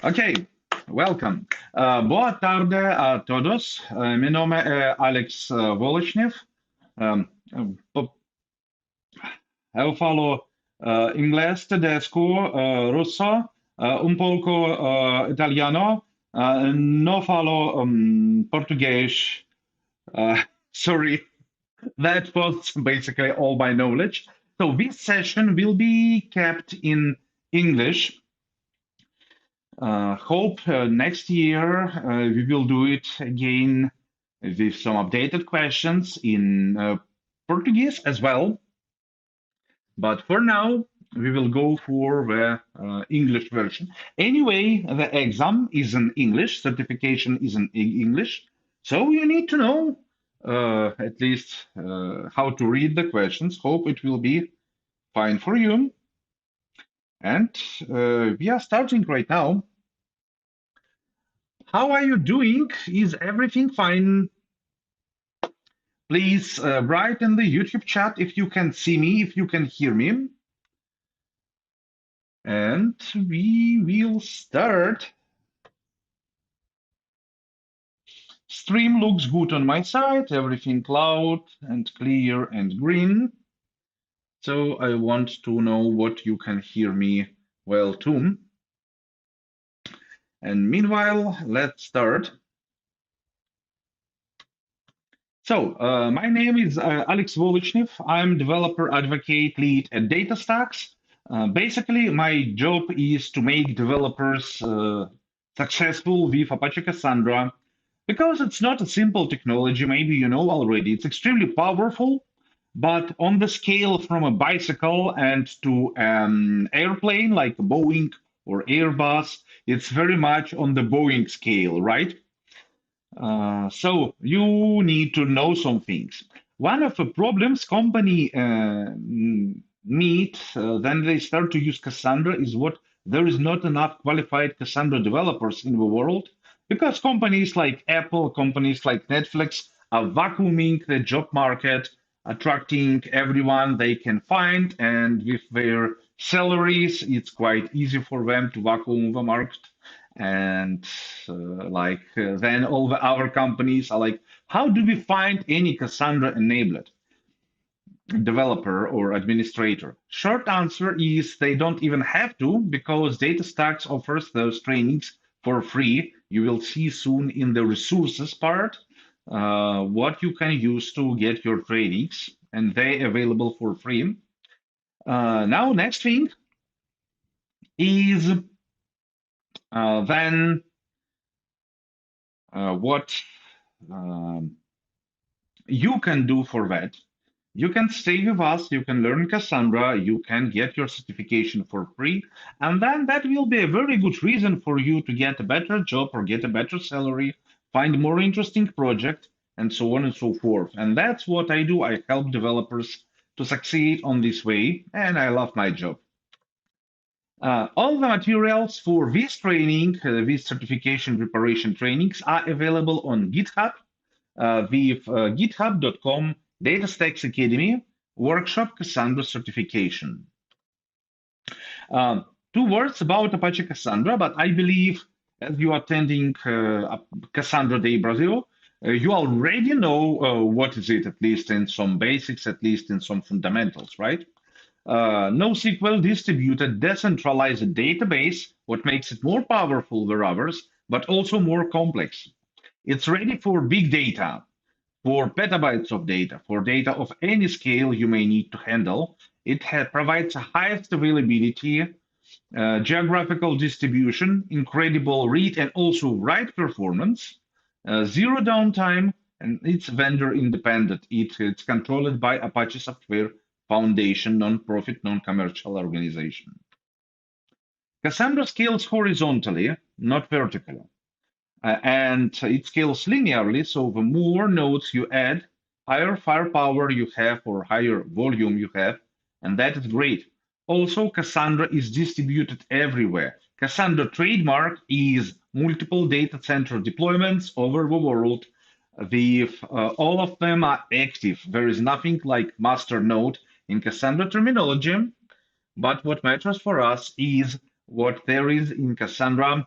Ok, welcome. Boa tarde a todos. Mi nome é Aleks Volochnev. Um, eu falo inglês, tedesco, russo, um pouco italiano. Não falo português. Uh, sorry, that was basically all my knowledge. So this session will be kept in English. Hope next year we will do it again with some updated questions in Portuguese as well. But for now, we will go for the English version. Anyway, the exam is in English, certification is in English. So you need to know at least how to read the questions. Hope it will be fine for you. And we are starting right now. How are you doing? Is everything fine? Please write in the YouTube chat if you can see me, if you can hear me. And we will start. Stream looks good on my side, everything loud and clear and green. So I want to know what you can hear me well too. And meanwhile, let's start. So, my name is Aleks Volochnev. I'm developer advocate lead at DataStax. Basically, my job is to make developers successful with Apache Cassandra because it's not a simple technology, maybe you know already. It's extremely powerful, but on the scale from a bicycle and to an airplane like a Boeing or Airbus, it's very much on the Boeing scale, right? So you need to know some things. One of the problems company meet when they start to use Cassandra is what there is not enough qualified Cassandra developers in the world because companies like Apple, companies like Netflix are vacuuming the job market, attracting everyone they can find, and with their salaries, it's quite easy for them to vacuum the market and then all the other companies are like, how do we find any Cassandra enabled developer or administrator? Short answer is they don't even have to because DataStax offers those trainings for free. You will see soon in the resources part what you can use to get your trainings, and they available for free. Now, next thing is then what um, you can do for that. You can stay with us, you can learn Cassandra, you can get your certification for free, and then that will be a very good reason for you to get a better job or get a better salary, find more interesting project, and so on and so forth. And that's what I do. I help developers to succeed on this way, and I love my job. All the materials for this training, this certification preparation trainings, are available on GitHub with github.com DataStax Academy workshop Cassandra certification. Two words about Apache Cassandra, but I believe as you are attending Cassandra Day Brasil, you already know what is it, at least in some basics, at least in some fundamentals, right? NoSQL distributed decentralized database, what makes it more powerful than others, but also more complex. It's ready for big data, for petabytes of data, for data of any scale you may need to handle. It provides the highest availability, geographical distribution, incredible read and also write performance, zero downtime, and it's vendor independent. It's controlled by Apache Software Foundation, non-profit, non-commercial organization. Cassandra scales horizontally, not vertically. And it scales linearly, so the more nodes you add, higher firepower you have or higher volume you have, and that is great. Also, Cassandra is distributed everywhere. Cassandra trademark is multiple data center deployments over the world. All of them are active. There is nothing like master node in Cassandra terminology, but what matters for us is what there is in Cassandra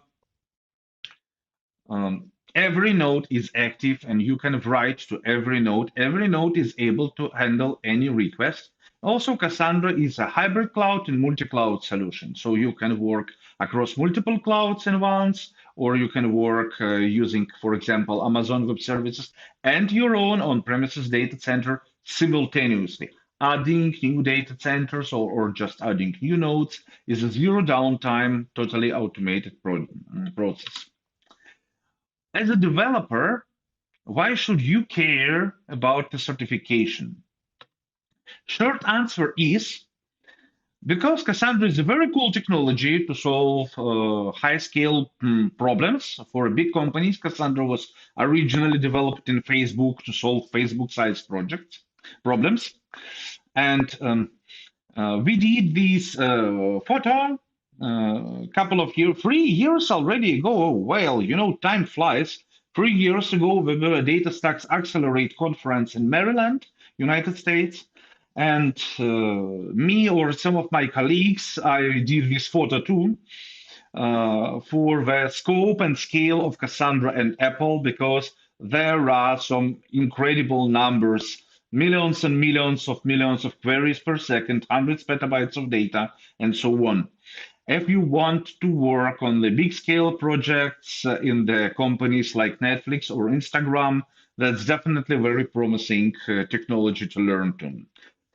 Every node is active and you can write to every node. Every node is able to handle any request. Also, Cassandra is a hybrid cloud and multi-cloud solution. So you can work across multiple clouds at once, or you can work using, for example, Amazon Web Services and your own on-premises data center simultaneously. Adding new data centers or just adding new nodes is a zero downtime, totally automated process. As a developer, why should you care about the certification? Short answer is because Cassandra is a very cool technology to solve high-scale problems for big companies. Cassandra was originally developed in Facebook to solve Facebook-sized problems, and we did this photo a couple of years, 3 years already ago. Well, time flies. 3 years ago, we were at DataStax Accelerate conference in Maryland, United States. And me or some of my colleagues, I did this photo too for the scope and scale of Cassandra and Apple, because there are some incredible numbers, millions and millions of queries per second, hundreds petabytes of data, and so on. If you want to work on the big scale projects in the companies like Netflix or Instagram, that's definitely very promising technology to learn to.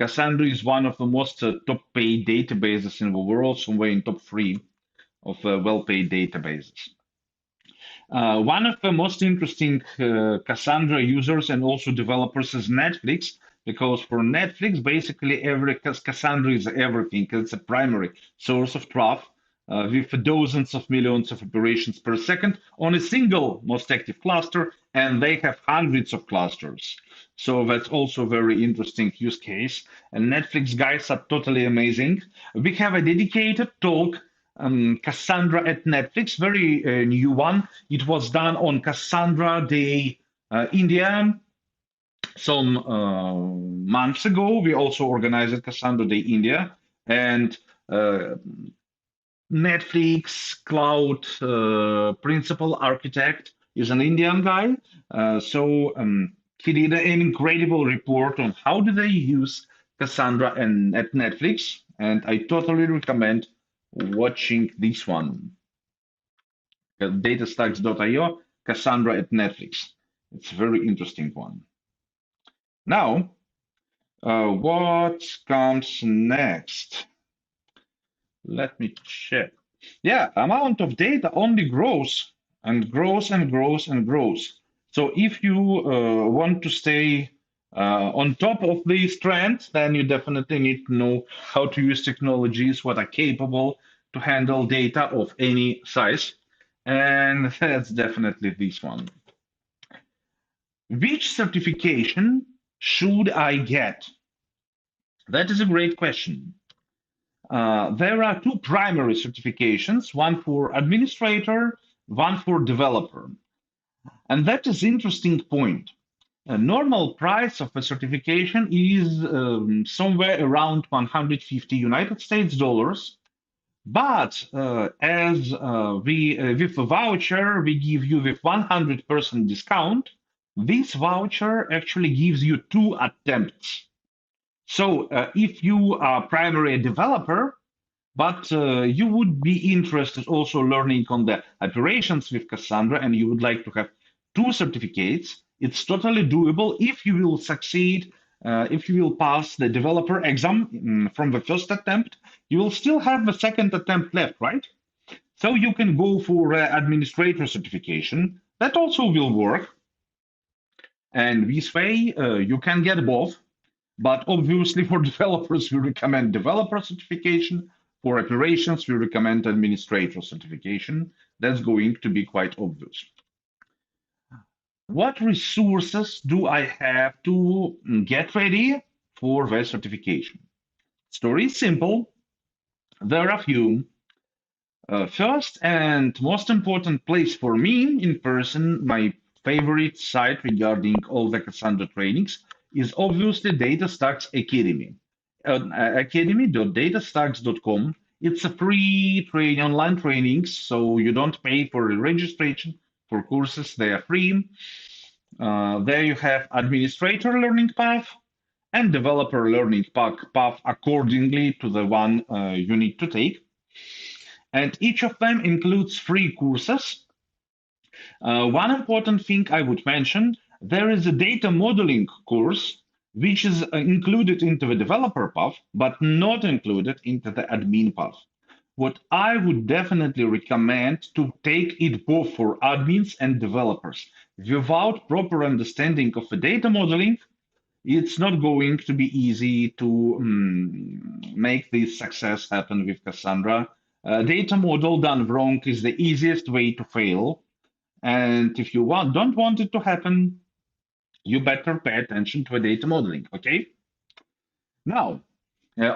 Cassandra is one of the most top paid databases in the world, somewhere in top three of well-paid databases. One of the most interesting Cassandra users and also developers is Netflix, because for Netflix, basically Cassandra is everything. It's a primary source of traffic with dozens of millions of operations per second on a single most active cluster, and they have hundreds of clusters. So that's also a very interesting use case. And Netflix guys are totally amazing. We have a dedicated talk, Cassandra at Netflix, very new one. It was done on Cassandra Day India some months ago. We also organized Cassandra Day India, and Netflix cloud principal architect is an Indian guy. So he did an incredible report on how do they use Cassandra and at Netflix, and I totally recommend watching this one. DataStax.io, Cassandra at Netflix. It's a very interesting one. Now, what comes next? Let me check. Yeah, amount of data only grows and grows and grows and grows. So if you want to stay on top of these trends, then you definitely need to know how to use technologies what are capable to handle data of any size. And that's definitely this one. Which certification should I get? That is a great question. There are two primary certifications, one for administrator, one for developer. And that is interesting point. A normal price of a certification is somewhere around 150 United States dollars. But as with a voucher, we give you with 100% discount. This voucher actually gives you 2 attempts. So if you are primary developer, but you would be interested also learning on the operations with Cassandra, and you would like to have 2 certificates, it's totally doable if you will succeed, if you will pass the developer exam from the first attempt. You will still have the second attempt left, right? So you can go for administrator certification. That also will work. And this way, you can get both. But obviously, for developers, we recommend developer certification. For operations, we recommend administrator certification. That's going to be quite obvious. What resources do I have to get ready for the certification? Story is simple. There are a few. First and most important place for me in person, my favorite site regarding all the Cassandra trainings is obviously DataStax Academy. Academy.datastax.com. It's a free online training, so you don't pay for the registration for courses. They are free. There you have administrator learning path and developer learning path accordingly to the one you need to take. And each of them includes free courses. One important thing I would mention, there is a data modeling course which is included into the developer path, but not included into the admin path. What I would definitely recommend to take it both for admins and developers. Without proper understanding of the data modeling, it's not going to be easy to make this success happen with Cassandra. Data model done wrong is the easiest way to fail. And if you don't want it to happen, you better pay attention to the data modeling, okay? Now,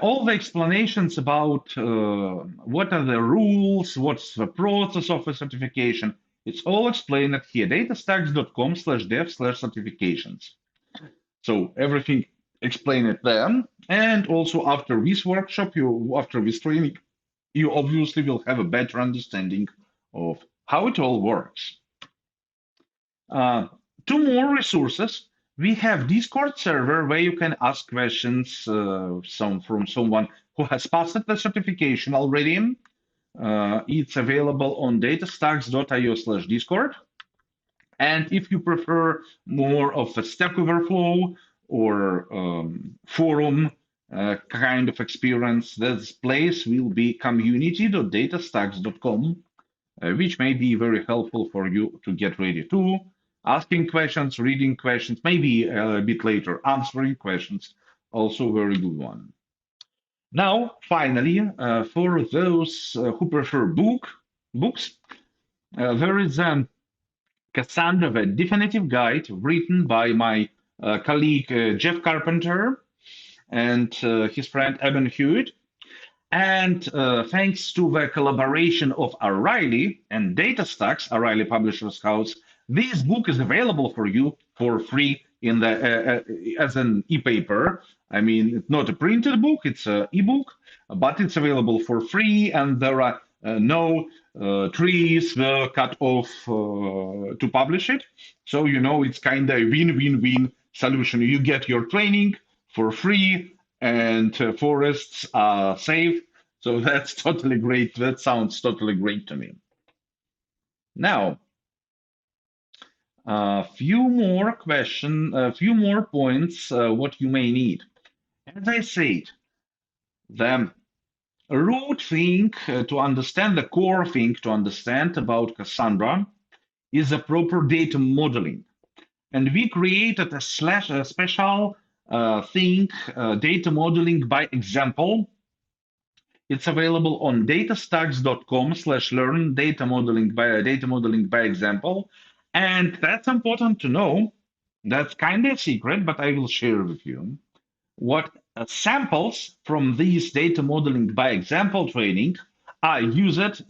all the explanations about what are the rules, what's the process of a certification, it's all explained here, datastax.com/dev/certifications. So everything explained there. And also after this workshop, after this training, you obviously will have a better understanding of how it all works. Two more resources. We have Discord server where you can ask questions from someone who has passed the certification already. It's available on datastax.io/discord. And if you prefer more of a Stack Overflow or forum kind of experience, this place will be community.datastax.com, which may be very helpful for you to get ready to. Asking questions, reading questions, maybe a bit later, answering questions, also very good one. Now, finally, for those who prefer books, there is Cassandra, the definitive guide written by my colleague Jeff Carpenter and his friend Eben Hewitt. And thanks to the collaboration of O'Reilly and DataStax, O'Reilly Publishers House, this book is available for you for free in the as an e-paper. I mean, it's not a printed book, it's an e-book, but it's available for free, and there are no trees were cut off to publish it. So, you know, it's kind of a win-win-win solution. You get your training for free, and forests are safe. So that's totally great. That sounds totally great to me. Now, a few more points, what you may need. As I said, the root thing to understand, the core thing to understand about Cassandra is a proper data modeling. And we created a special thing, data modeling by example. It's available on datastax.com/learn data modeling by example. And that's important to know. That's kind of a secret, but I will share with you what samples from these data modeling by example training I use it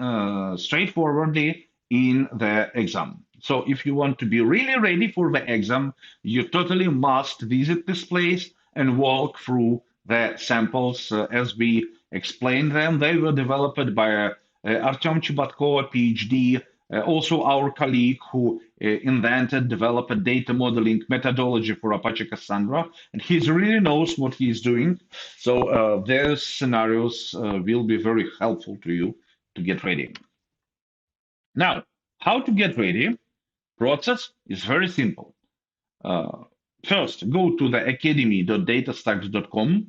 straightforwardly in the exam. So if you want to be really ready for the exam, you totally must visit this place and walk through the samples as we explained them. They were developed by Artem Chibatko, a PhD, also our colleague who developed a data modeling methodology for Apache Cassandra, and he really knows what he's doing. So their scenarios will be very helpful to you to get ready. Now, how to get ready? Process is very simple. First, go to the academy.datastax.com.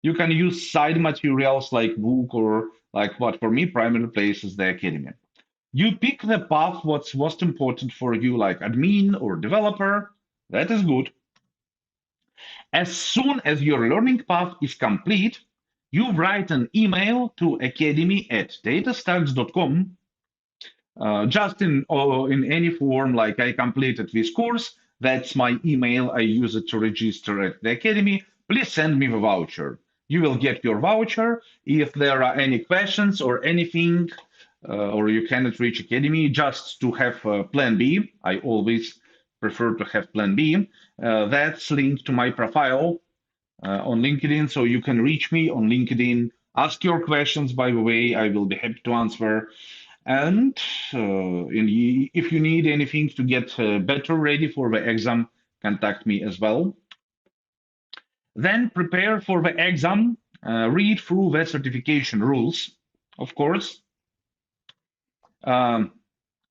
You can use side materials like book or like what for me, primary place is the Academy. You pick the path what's most important for you, like admin or developer. That is good. As soon as your learning path is complete, you write an email to academy@datastax.com. Just in any form, like I completed this course, that's my email. I use it to register at the Academy. Please send me the voucher. You will get your voucher. If there are any questions or anything, or you cannot reach Academy, just to have plan B. I always prefer to have plan B. That's linked to my profile on LinkedIn, so you can reach me on LinkedIn. Ask your questions, by the way. I will be happy to answer. And if you need anything to get better ready for the exam, contact me as well. Then prepare for the exam, read through the certification rules, of course. Um,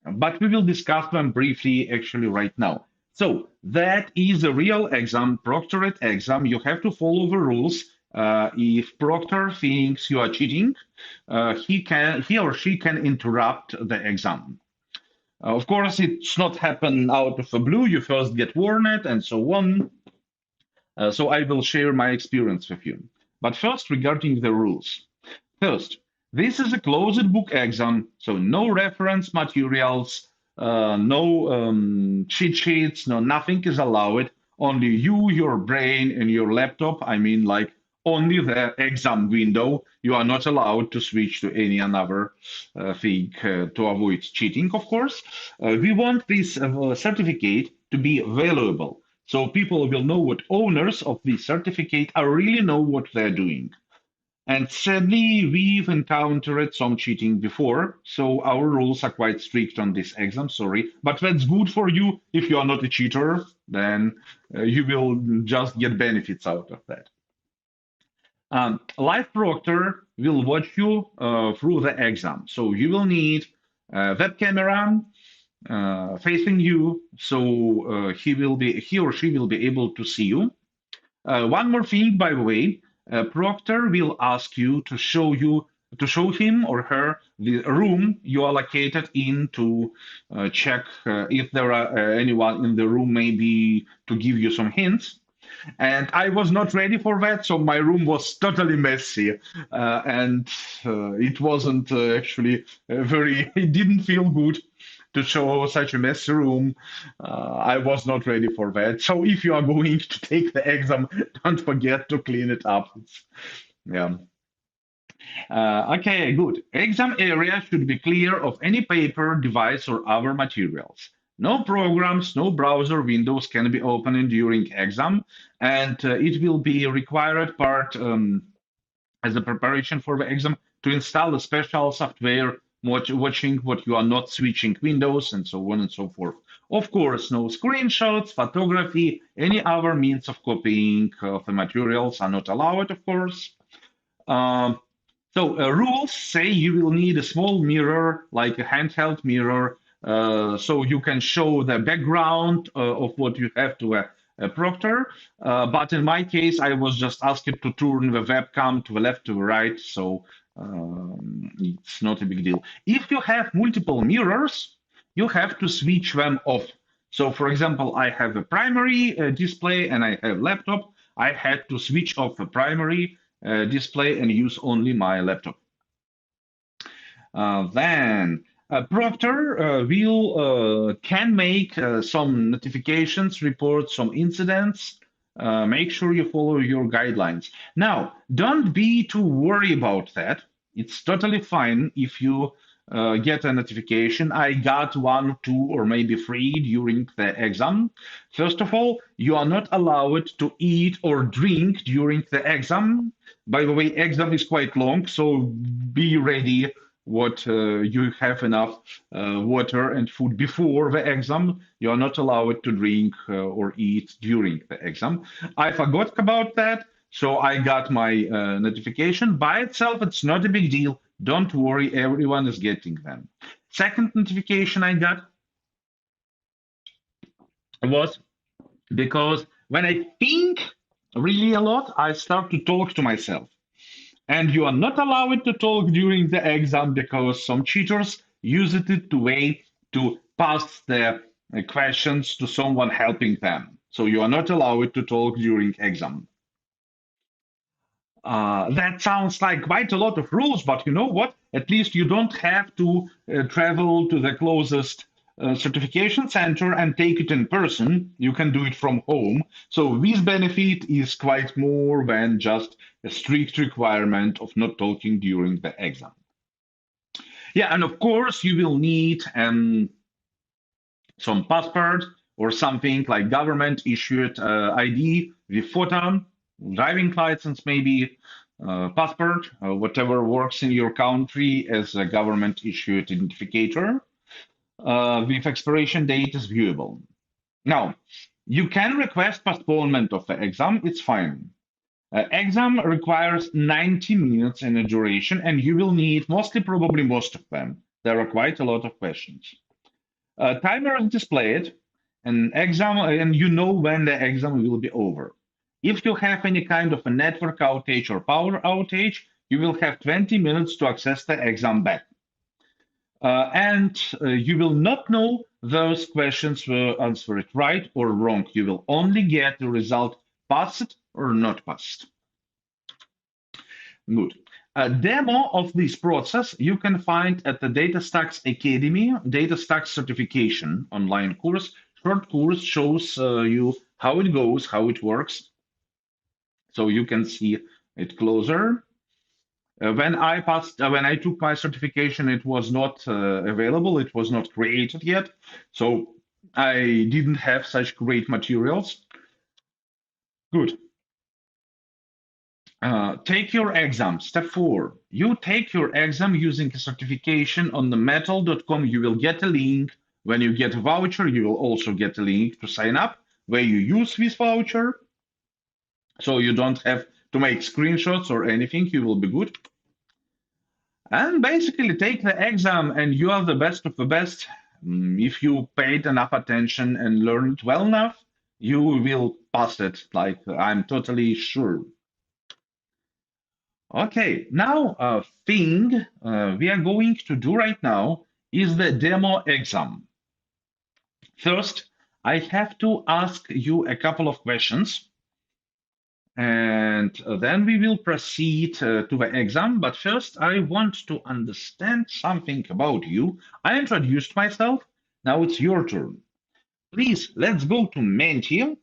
but we will discuss them briefly actually right now. So that is a real exam, proctorate exam. You have to follow the rules. If proctor thinks you are cheating, he or she can interrupt the exam. Of course, it's not happen out of the blue. You first get warned and so on. So I will share my experience with you. But first, regarding the rules. First, this is a closed book exam, so no reference materials, no cheat sheets, no nothing is allowed. Only you, your brain, and your laptop. I mean, like only the exam window. You are not allowed to switch to any another thing to avoid cheating, of course. We want this certificate to be valuable. So people will know what owners of this certificate are really know what they're doing. And sadly, we've encountered some cheating before, so our rules are quite strict on this exam, sorry. But that's good for you. If you are not a cheater, then you will just get benefits out of that. Live proctor will watch you through the exam. So you will need a web camera facing you, so he or she will be able to see you. One more thing, by the way, proctor will ask you to show him or her the room you are located in to check if there are anyone in the room, maybe to give you some hints. And I was not ready for that, so my room was totally messy, and it wasn't actually very. It didn't feel good to show such a messy room. I was not ready for that. So if you are going to take the exam, don't forget to clean it up. Yeah. Okay, good. Exam area should be clear of any paper, device, or other materials. No programs, no browser windows can be opened during exam, and it will be a required part as a preparation for the exam to install a special software watching what you are not switching windows and so on and so forth. Of course, no screenshots, photography, any other means of copying of the materials are not allowed, of course. Um, rules say you will need a small mirror, like a handheld mirror, so you can show the background of what you have to a proctor. But in my case, I was just asked to turn the webcam to the left to the right, so it's not a big deal. If you have multiple mirrors, you have to switch them off. So, for example, I have a primary display and I have laptop. I had to switch off the primary display and use only my laptop. Then proctor will can make some notifications, report some incidents. Make sure you follow your guidelines. Now, don't be too worried about that. It's totally fine if you get a notification. I got one, two, or maybe three during the exam. First of all, you are not allowed to eat or drink during the exam. By the way, exam is quite long, so be ready what you have enough water and food before the exam. You are not allowed to drink or eat during the exam. I forgot about that, so I got my notification. By itself, it's not a big deal. Don't worry, everyone is getting them. Second notification I got was because when I think really a lot, I start to talk to myself. And you are not allowed to talk during the exam because some cheaters use it to way to pass the questions to someone helping them. So you are not allowed to talk during exam. That sounds like quite a lot of rules, but you know what? At least you don't have to travel to the closest certification center and take it in person. You can do it from home. So this benefit is quite more than just a strict requirement of not talking during the exam. Yeah, and of course you will need some passport or something like government issued ID with photo, driving license maybe. passport, whatever works in your country as a government-issued identificator with expiration date is viewable. Now, you can request postponement of the exam, it's fine. Exam requires 90 minutes in a duration, and you will need probably most of them. There are quite a lot of questions. Timer is displayed, and you know when the exam will be over. If you have any kind of a network outage or power outage, you will have 20 minutes to access the exam back. And you will not know those questions were answered right or wrong. You will only get the result passed or not passed. Good. A demo of this process you can find at the DataStax Academy, DataStax certification online course. Short course shows you how it goes, how it works. So you can see it closer. When I took my certification, it was not available. It was not created yet. So I didn't have such great materials. Good. Take your exam. Step 4. You take your exam using a certification on the metal.com. You will get a link. When you get a voucher, you will also get a link to sign up where you use this voucher. So you don't have to make screenshots or anything. You will be good. And basically take the exam and you are the best of the best. If you paid enough attention and learned well enough, you will pass it. Like I'm totally sure. Okay, now a thing we are going to do right now is the demo exam. First, I have to ask you a couple of questions, and then we will proceed to the exam. But first, I want to understand something about you. I introduced myself. Now it's your turn. Please, let's go to Menti.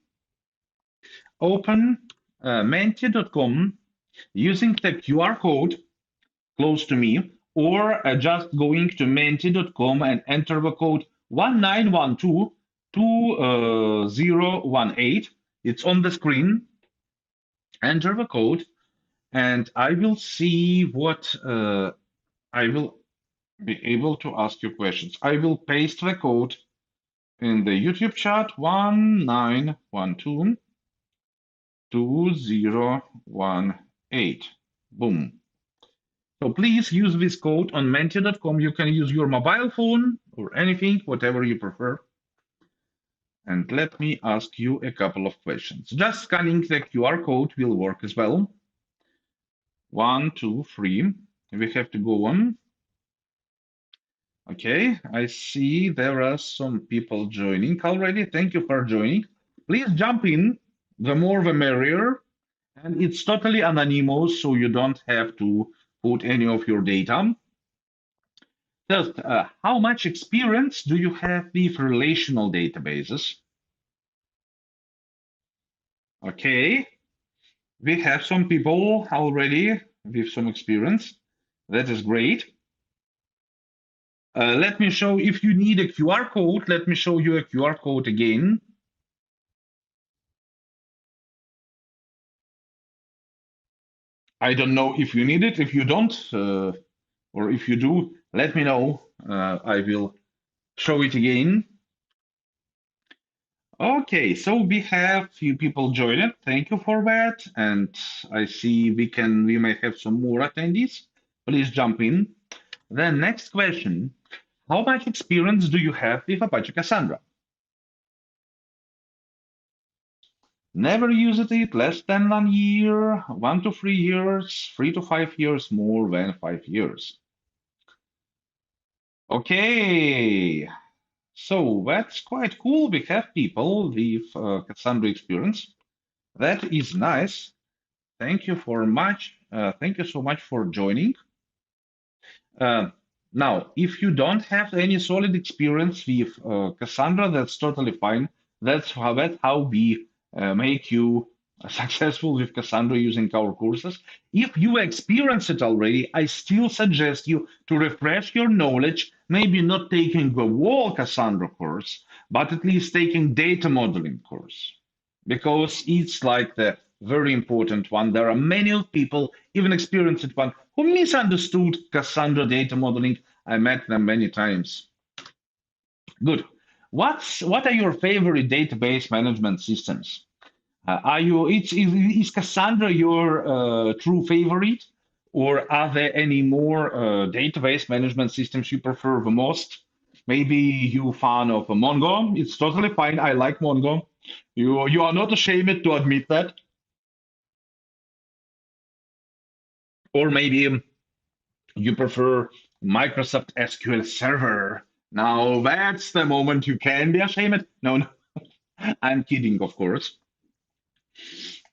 Open menti.com using the QR code close to me, or just going to menti.com and enter the code 19122018. It's on the screen. Enter the code, and I will see what I will be able to ask you questions. I will paste the code in the YouTube chat 19122018. Boom. So please use this code on menti.com. You can use your mobile phone or anything, whatever you prefer. And let me ask you a couple of questions. Just scanning the QR code will work as well. 1, 2, 3. We have to go on. Okay, I see there are some people joining already. Thank you for joining. Please jump in. The more the merrier. And it's totally anonymous, so you don't have to put any of your data. Just, how much experience do you have with relational databases? Okay, we have some people already with some experience. That is great. Let me show, if you need a QR code, let me show you a QR code again. I don't know if you need it. If you don't, or if you do, let me know. I will show it again. Okay, so we have few people joined. Thank you for that. And I see we may have some more attendees. Please jump in. The next question, how much experience do you have with Apache Cassandra? Never used it, less than 1 year, 1 to 3 years, 3 to 5 years, more than 5 years. Okay, so that's quite cool. We have people with Cassandra experience. That is nice. Thank you for much. Thank you so much for joining. Now, if you don't have any solid experience with Cassandra, that's totally fine. That's how we make you successful with Cassandra using our courses. If you experience it already, I still suggest you to refresh your knowledge, maybe not taking the whole Cassandra course, but at least taking data modeling course, because it's like the very important one. There are many people, even experienced one, who misunderstood Cassandra data modeling. I met them many times. Good. What are your favorite database management systems? Is Cassandra your true favorite, or are there any more database management systems you prefer the most? Maybe you fan of Mongo. It's totally fine. I like Mongo. You are not ashamed to admit that. Or maybe you prefer Microsoft SQL Server. Now that's the moment you can be ashamed. No, I'm kidding, of course.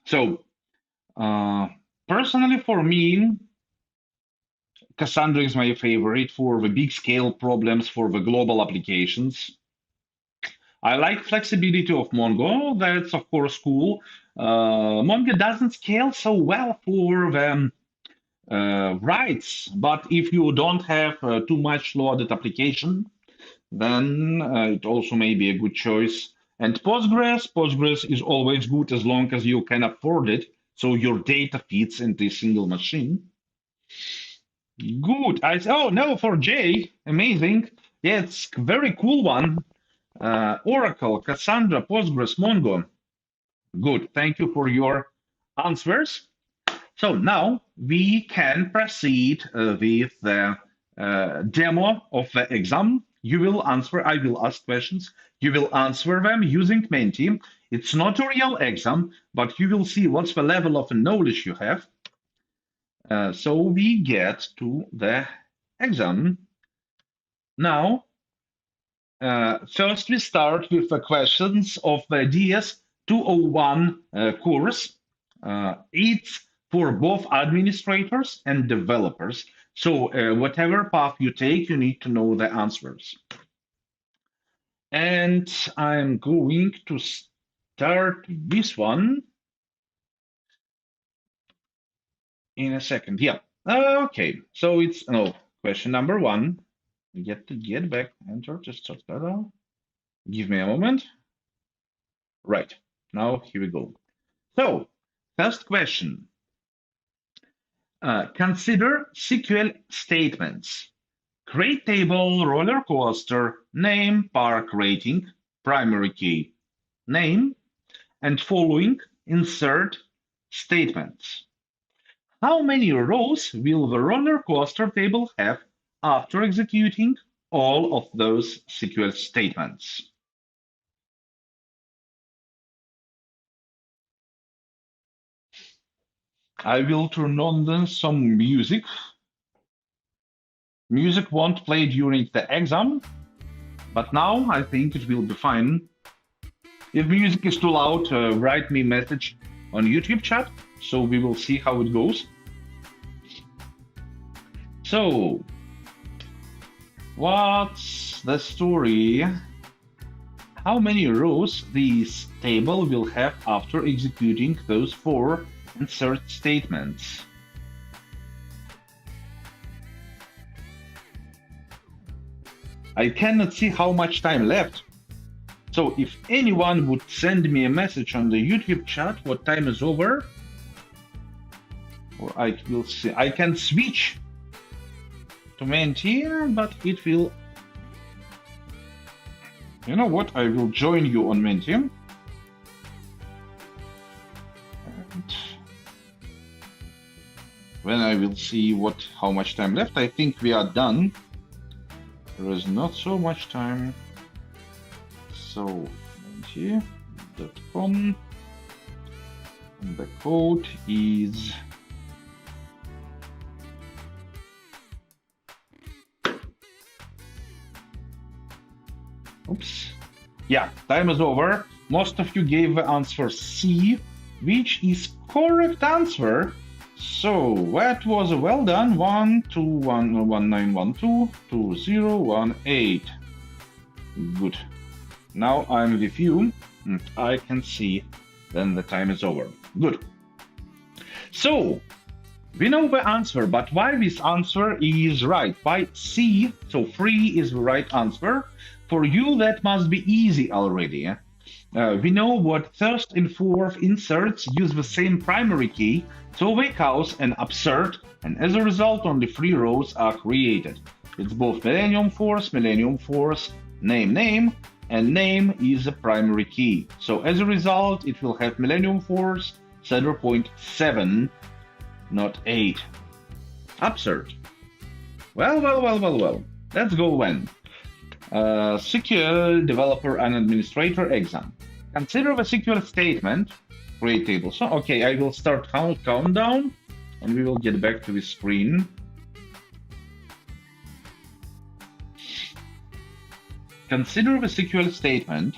So, personally, for me, Cassandra is my favorite for the big scale problems for the global applications. I like flexibility of Mongo. That's of course cool. Mongo doesn't scale so well for the writes, but if you don't have too much loaded application, then it also may be a good choice. And Postgres is always good as long as you can afford it, so your data fits into a single machine. Good. Oh no, for Jay, amazing. Yeah, it's a very cool one. Oracle, Cassandra, Postgres, Mongo. Good. Thank you for your answers. So now we can proceed with the demo of the exam. You will answer, I will ask questions. You will answer them using Menti. It's not a real exam, but you will see what's the level of knowledge you have. So we get to the exam. Now, first we start with the questions of the DS 201 course. It's for both administrators and developers. So whatever path you take, you need to know the answers. And I'm going to start this one in a second. Yeah. Okay. So it's question number one. We get to get back. Enter to start that out. Give me a moment. Right. Now here we go. So first question. Consider SQL statements. Create table, roller coaster, name, park rating, primary key, name, and following insert statements. How many rows will the roller coaster table have after executing all of those SQL statements? I will turn on some music. Music won't play during the exam, but now I think it will be fine. If music is too loud, write me a message on YouTube chat, so we will see how it goes. So, what's the story? How many rows this table will have after executing those 4 insert statements? I cannot see how much time left. So if anyone would send me a message on the YouTube chat what time is over, or I will see, I can switch to Menti, but it will. You know what? I will join you on Menti. And when I will see how much time left, I think we are done. There is not so much time. So Menti.com, and the code is oops. Yeah, time is over. Most of you gave the answer C, which is correct answer. So that was well done. 12119122018. Good. Now I'm with you, and I can see then the time is over. Good. So we know the answer, but why this answer is right? Why C, so 3 is the right answer? For you, that must be easy already. We know what first and fourth inserts use the same primary key, so they cause an upsert, and as a result, only 3 rows are created. It's both Millennium Force, name, name, and name is a primary key. So as a result, it will have Millennium Force, center point 7, not 8. Upsert. Well. Let's go when. SQL developer and administrator exam. Consider the SQL statement. Create table. So, okay, I will start countdown, and we will get back to the screen. Consider the SQL statement.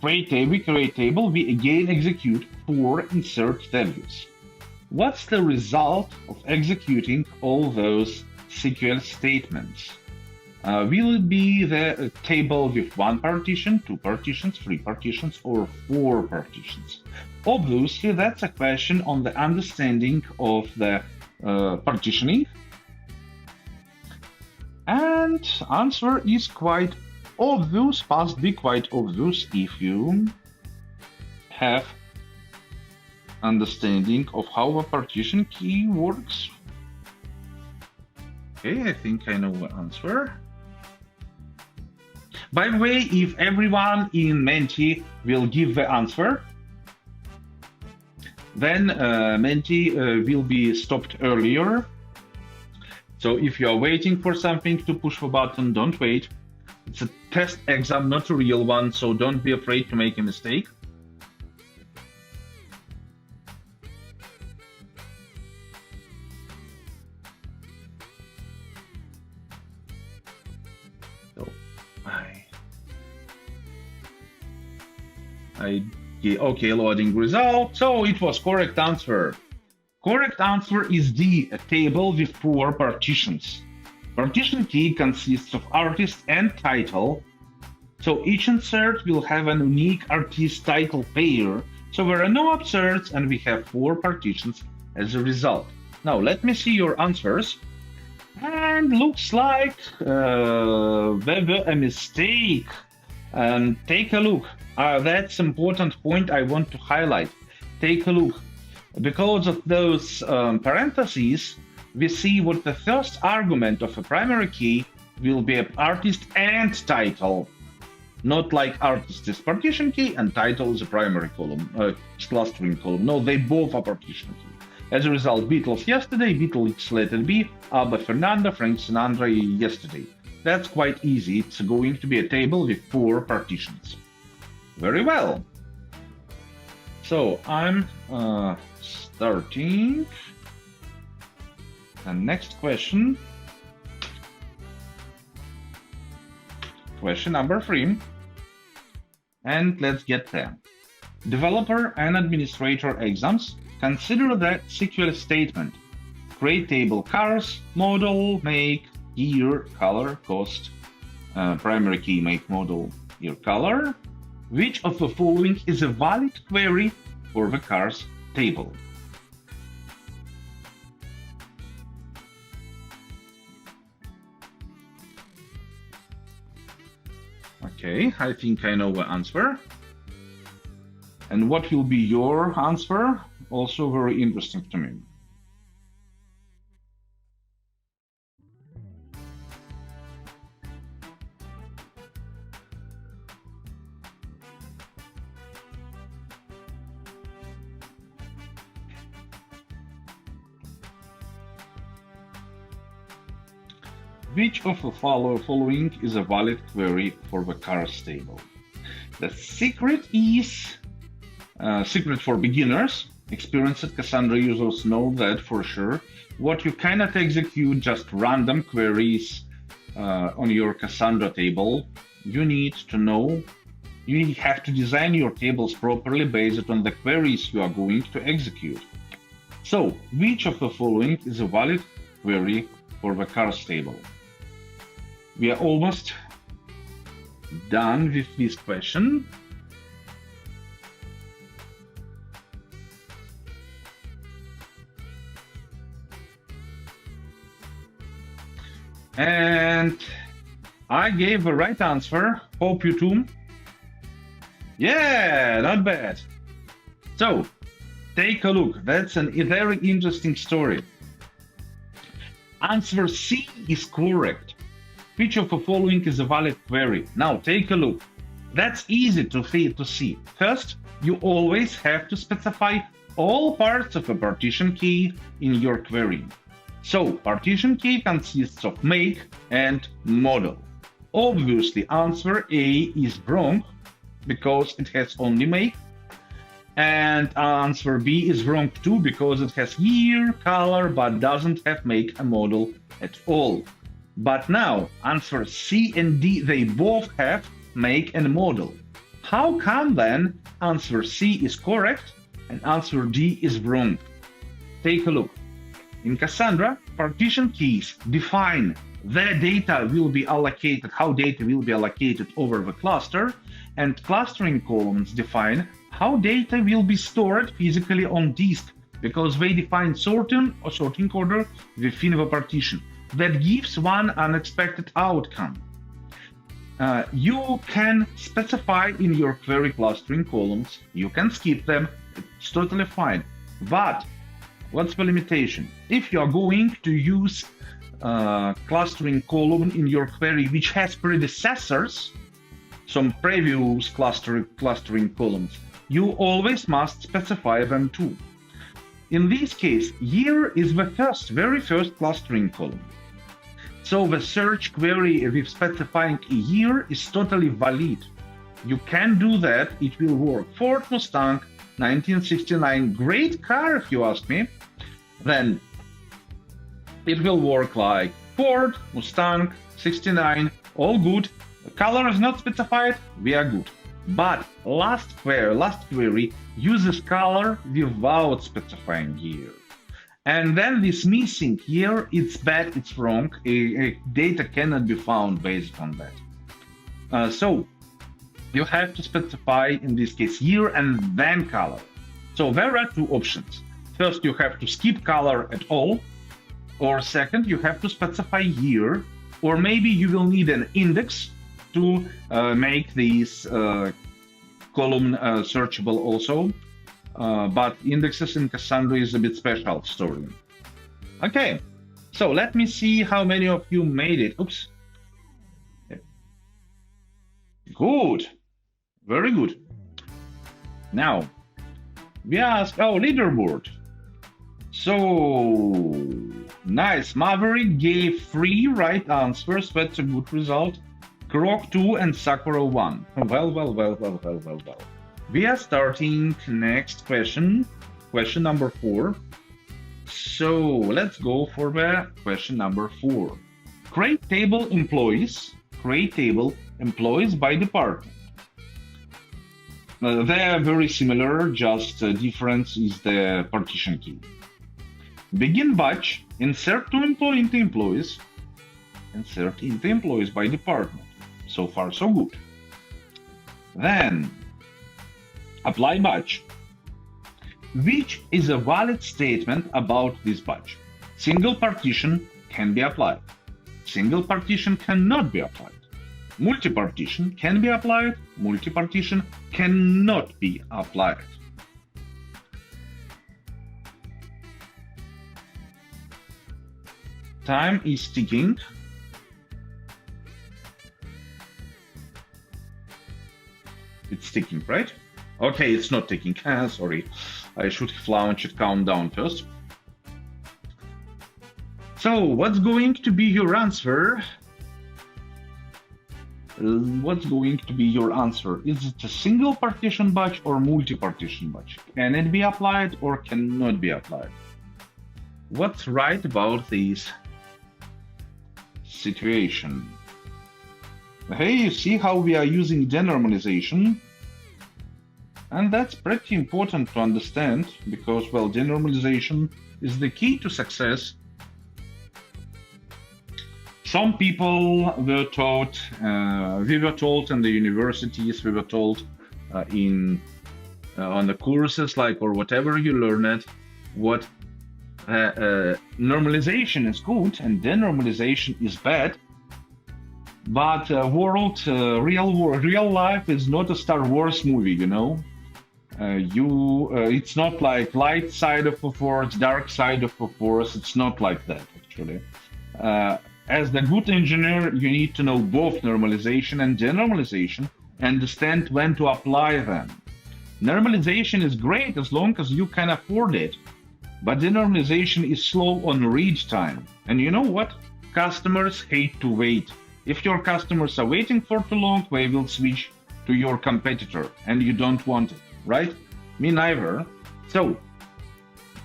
Create table. We again execute 4 insert values. What's the result of executing all those SQL statements? Will it be the table with 1 partition, 2 partitions, 3 partitions, or 4 partitions? Obviously, that's a question on the understanding of the partitioning. And answer is quite obvious, must be quite obvious if you have understanding of how a partition key works. Okay, I think I know the answer. By the way, if everyone in Menti will give the answer, then Menti will be stopped earlier. So if you are waiting for something to push the button, don't wait. It's a test exam, not a real one, so don't be afraid to make a mistake. Okay, loading result. So it was correct answer. Correct answer is D, a table with 4 partitions. Partition key consists of artist and title. So each insert will have an unique artist title pair. So there are no upserts and we have 4 partitions as a result. Now let me see your answers. And looks like there were a mistake. And take a look. That's important point I want to highlight. Take a look. Because of those parentheses, we see what the first argument of a primary key will be artist and title. Not like artist is partition key and title is a primary column, clustering column. No, they both are partition key. As a result, Beatles yesterday, Beatles letter B, Abba Fernanda, Frank Sinatra yesterday. That's quite easy. It's going to be a table with 4 partitions. Very well. So I'm starting the next question. Question number 3. And let's get there. Developer and administrator exams. Consider the SQL statement. Create table cars, model, make, year, color, cost, primary key, make, model, year, color. Which of the following is a valid query for the cars table? Okay, I think I know the answer. And what will be your answer? Also very interesting to me. Which of the following is a valid query for the cars table? The secret is secret for beginners. Experienced Cassandra users know that for sure. What you cannot execute just random queries on your Cassandra table. You need to know, you have to design your tables properly based on the queries you are going to execute. So, which of the following is a valid query for the cars table? We are almost done with this question. And I gave the right answer. Hope you too. Yeah, not bad. So, take a look. That's a very interesting story. Answer C is correct. Which of the following is a valid query? Now, take a look. That's easy to see. First, you always have to specify all parts of a partition key in your query. So, partition key consists of make and model. Obviously, answer A is wrong because it has only make. And answer B is wrong too because it has year, color, but doesn't have make and model at all. But now, answer C and D, they both have make and model. How come then answer C is correct and answer D is wrong? Take a look. In Cassandra, partition keys define where data will be allocated, how data will be allocated over the cluster, and clustering columns define how data will be stored physically on disk, because they define sorting order within the partition. That gives one unexpected outcome. You can specify in your query clustering columns, you can skip them, it's totally fine. But what's the limitation? If you are going to use clustering column in your query which has predecessors, some previous clustering columns, you always must specify them too. In this case, year is the very first clustering column. So the search query with specifying a year is totally valid. You can do that, it will work. Ford Mustang 1969, great car if you ask me. Then it will work like Ford, Mustang, 69, all good. The color is not specified, we are good. But last query uses color without specifying year. And then this missing year, it's bad, it's wrong. Data cannot be found based on that. So you have to specify, in this case, year and then color. So there are two options. First, you have to skip color at all, or second, you have to specify year, or maybe you will need an index to make this column searchable also. But indexes in Cassandra is a bit special story. Okay, so let me see how many of you made it. Oops. Good, very good. Now, we ask, leaderboard. So, nice. Maverick gave 3 right answers. That's a good result. Krok 2 and Sakura 1. Well. We are starting next question number 4. So, let's go for the question number 4. Create table employees by department. They are very similar, just difference is the partition key. Begin batch, insert to into employees, insert into employees by department. So far, so good. Then, apply batch. Which is a valid statement about this batch? Single partition can be applied. Single partition cannot be applied. Multi-partition can be applied. Multi-partition cannot be applied. Time is ticking. It's ticking, right? Okay, it's not ticking. Sorry. I should have launched countdown first. So, what's going to be your answer? What's going to be your answer? Is it a single partition batch or multi-partition batch? Can it be applied or cannot be applied? What's right about this situation? Hey, you see how we are using denormalization? And that's pretty important to understand because, well, denormalization is the key to success. Some people were taught, we were told in the universities, we were told on the courses, like, or whatever you learned, what normalization is good and denormalization is bad. But real life is not a Star Wars movie, you know. It's not like light side of a force, dark side of a force. It's not like that, actually. As the good engineer, you need to know both normalization and denormalization, understand when to apply them. Normalization is great as long as you can afford it, but denormalization is slow on read time. And you know what? Customers hate to wait. If your customers are waiting for too long, they will switch to your competitor, and you don't want it, right? Me neither. So,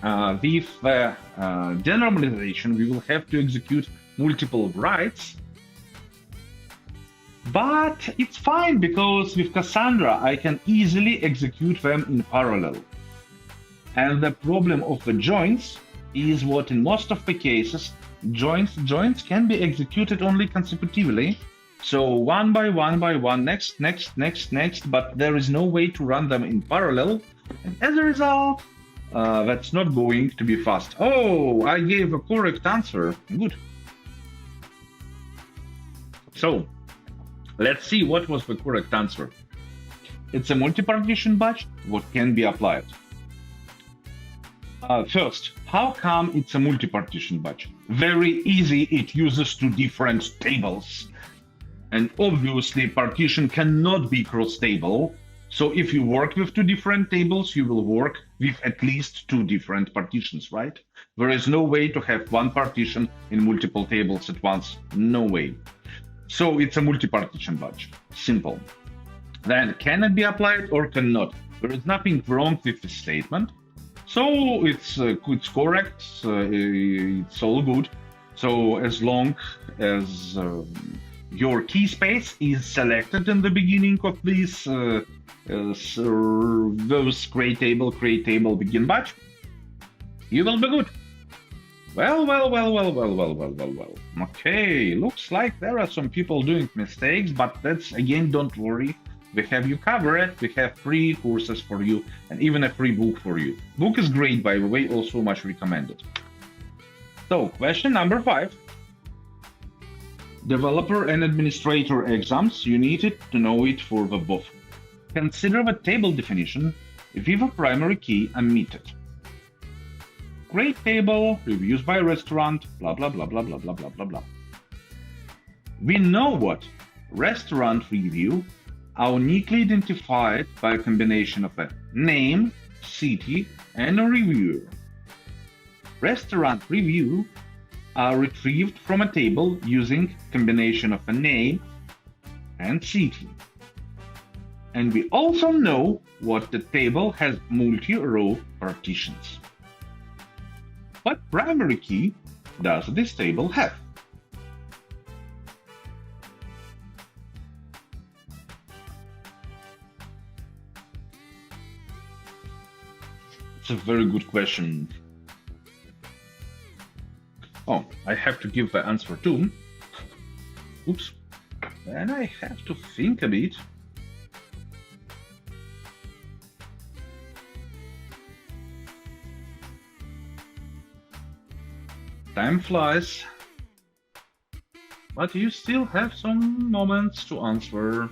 with denormalization, we will have to execute multiple writes, but it's fine because with Cassandra, I can easily execute them in parallel. And the problem of the joins is what in most of the cases, joins can be executed only consecutively. So one by one, next, but there is no way to run them in parallel. And as a result, that's not going to be fast. Oh, I gave a correct answer. Good. So, let's see what was the correct answer. It's a multi-partition batch. What can be applied? First, how come it's a multi-partition batch? Very easy, it uses two different tables. And obviously, partition cannot be cross-table. So if you work with two different tables, you will work with at least two different partitions, right? There is no way to have one partition in multiple tables at once. No way. So it's a multi-partition batch. Simple. Then, can it be applied or cannot? There is nothing wrong with this statement. So it's correct, it's all good. So as long as your key space is selected in the beginning of this those create table begin batch, you will be good. Well. Okay, looks like there are some people doing mistakes, but that's, again, don't worry. We have you covered. We have free courses for you and even a free book for you. Book is great, by the way, also much recommended. So, question number 5. Developer and administrator exams, you need it to know it for the both. Consider the table definition with a primary key omitted. Great table, reviews by restaurant, blah, blah, blah, blah, blah, blah, blah, blah, blah. We know what restaurant review are uniquely identified by a combination of a name, city, and a reviewer. Restaurant review are retrieved from a table using combination of a name and city. And we also know what the table has multi-row partitions. What primary key does this table have? It's a very good question. Oh, I have to give the answer too. Oops. Then I have to think a bit. Time flies, but you still have some moments to answer.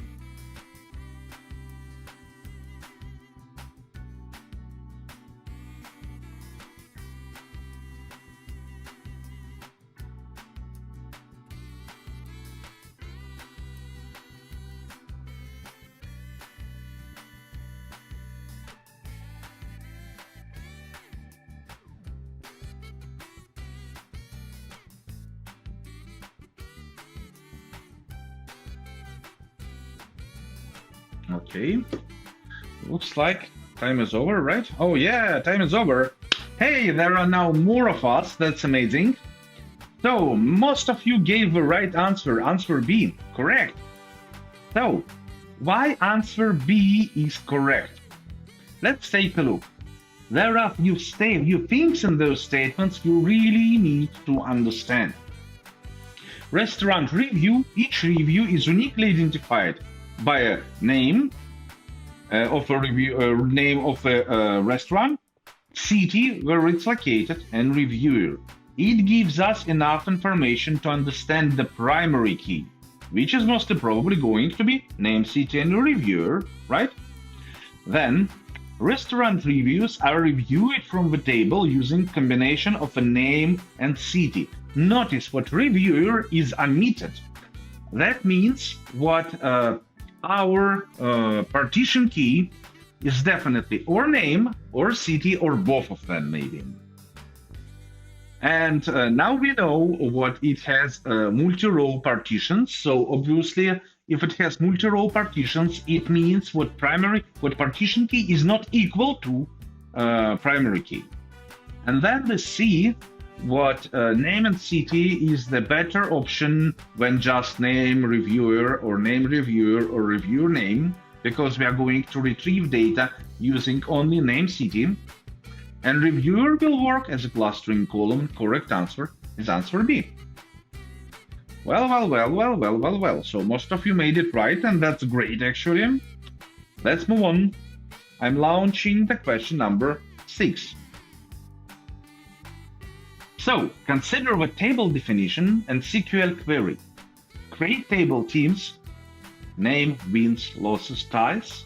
Okay, looks like time is over, right? Oh yeah, time is over. Hey, there are now more of us, that's amazing. So, most of you gave the right answer, answer B, correct. So, why answer B is correct? Let's take a look. There are few things in those statements you really need to understand. Restaurant review, each review is uniquely identified by a name of a restaurant, city where it's located, and reviewer. It gives us enough information to understand the primary key. which is most probably going to be name, city, and reviewer, right? Then, restaurant reviews are reviewed from the table using combination of a name and city. Notice what reviewer is omitted. That means what our partition key is definitely or name or city or both of them maybe. And now we know what it has multi-row partitions. So obviously, if it has multi-row partitions, it means what partition key is not equal to primary key. And then we see what name and city is the better option when just name reviewer or reviewer name, because we are going to retrieve data using only name city. And reviewer will work as a clustering column. Correct answer is answer B. Well. So most of you made it right, and that's great actually. Let's move on. I'm launching the question number 6. So, consider the table definition and SQL query. Create table teams, name, wins, losses, ties.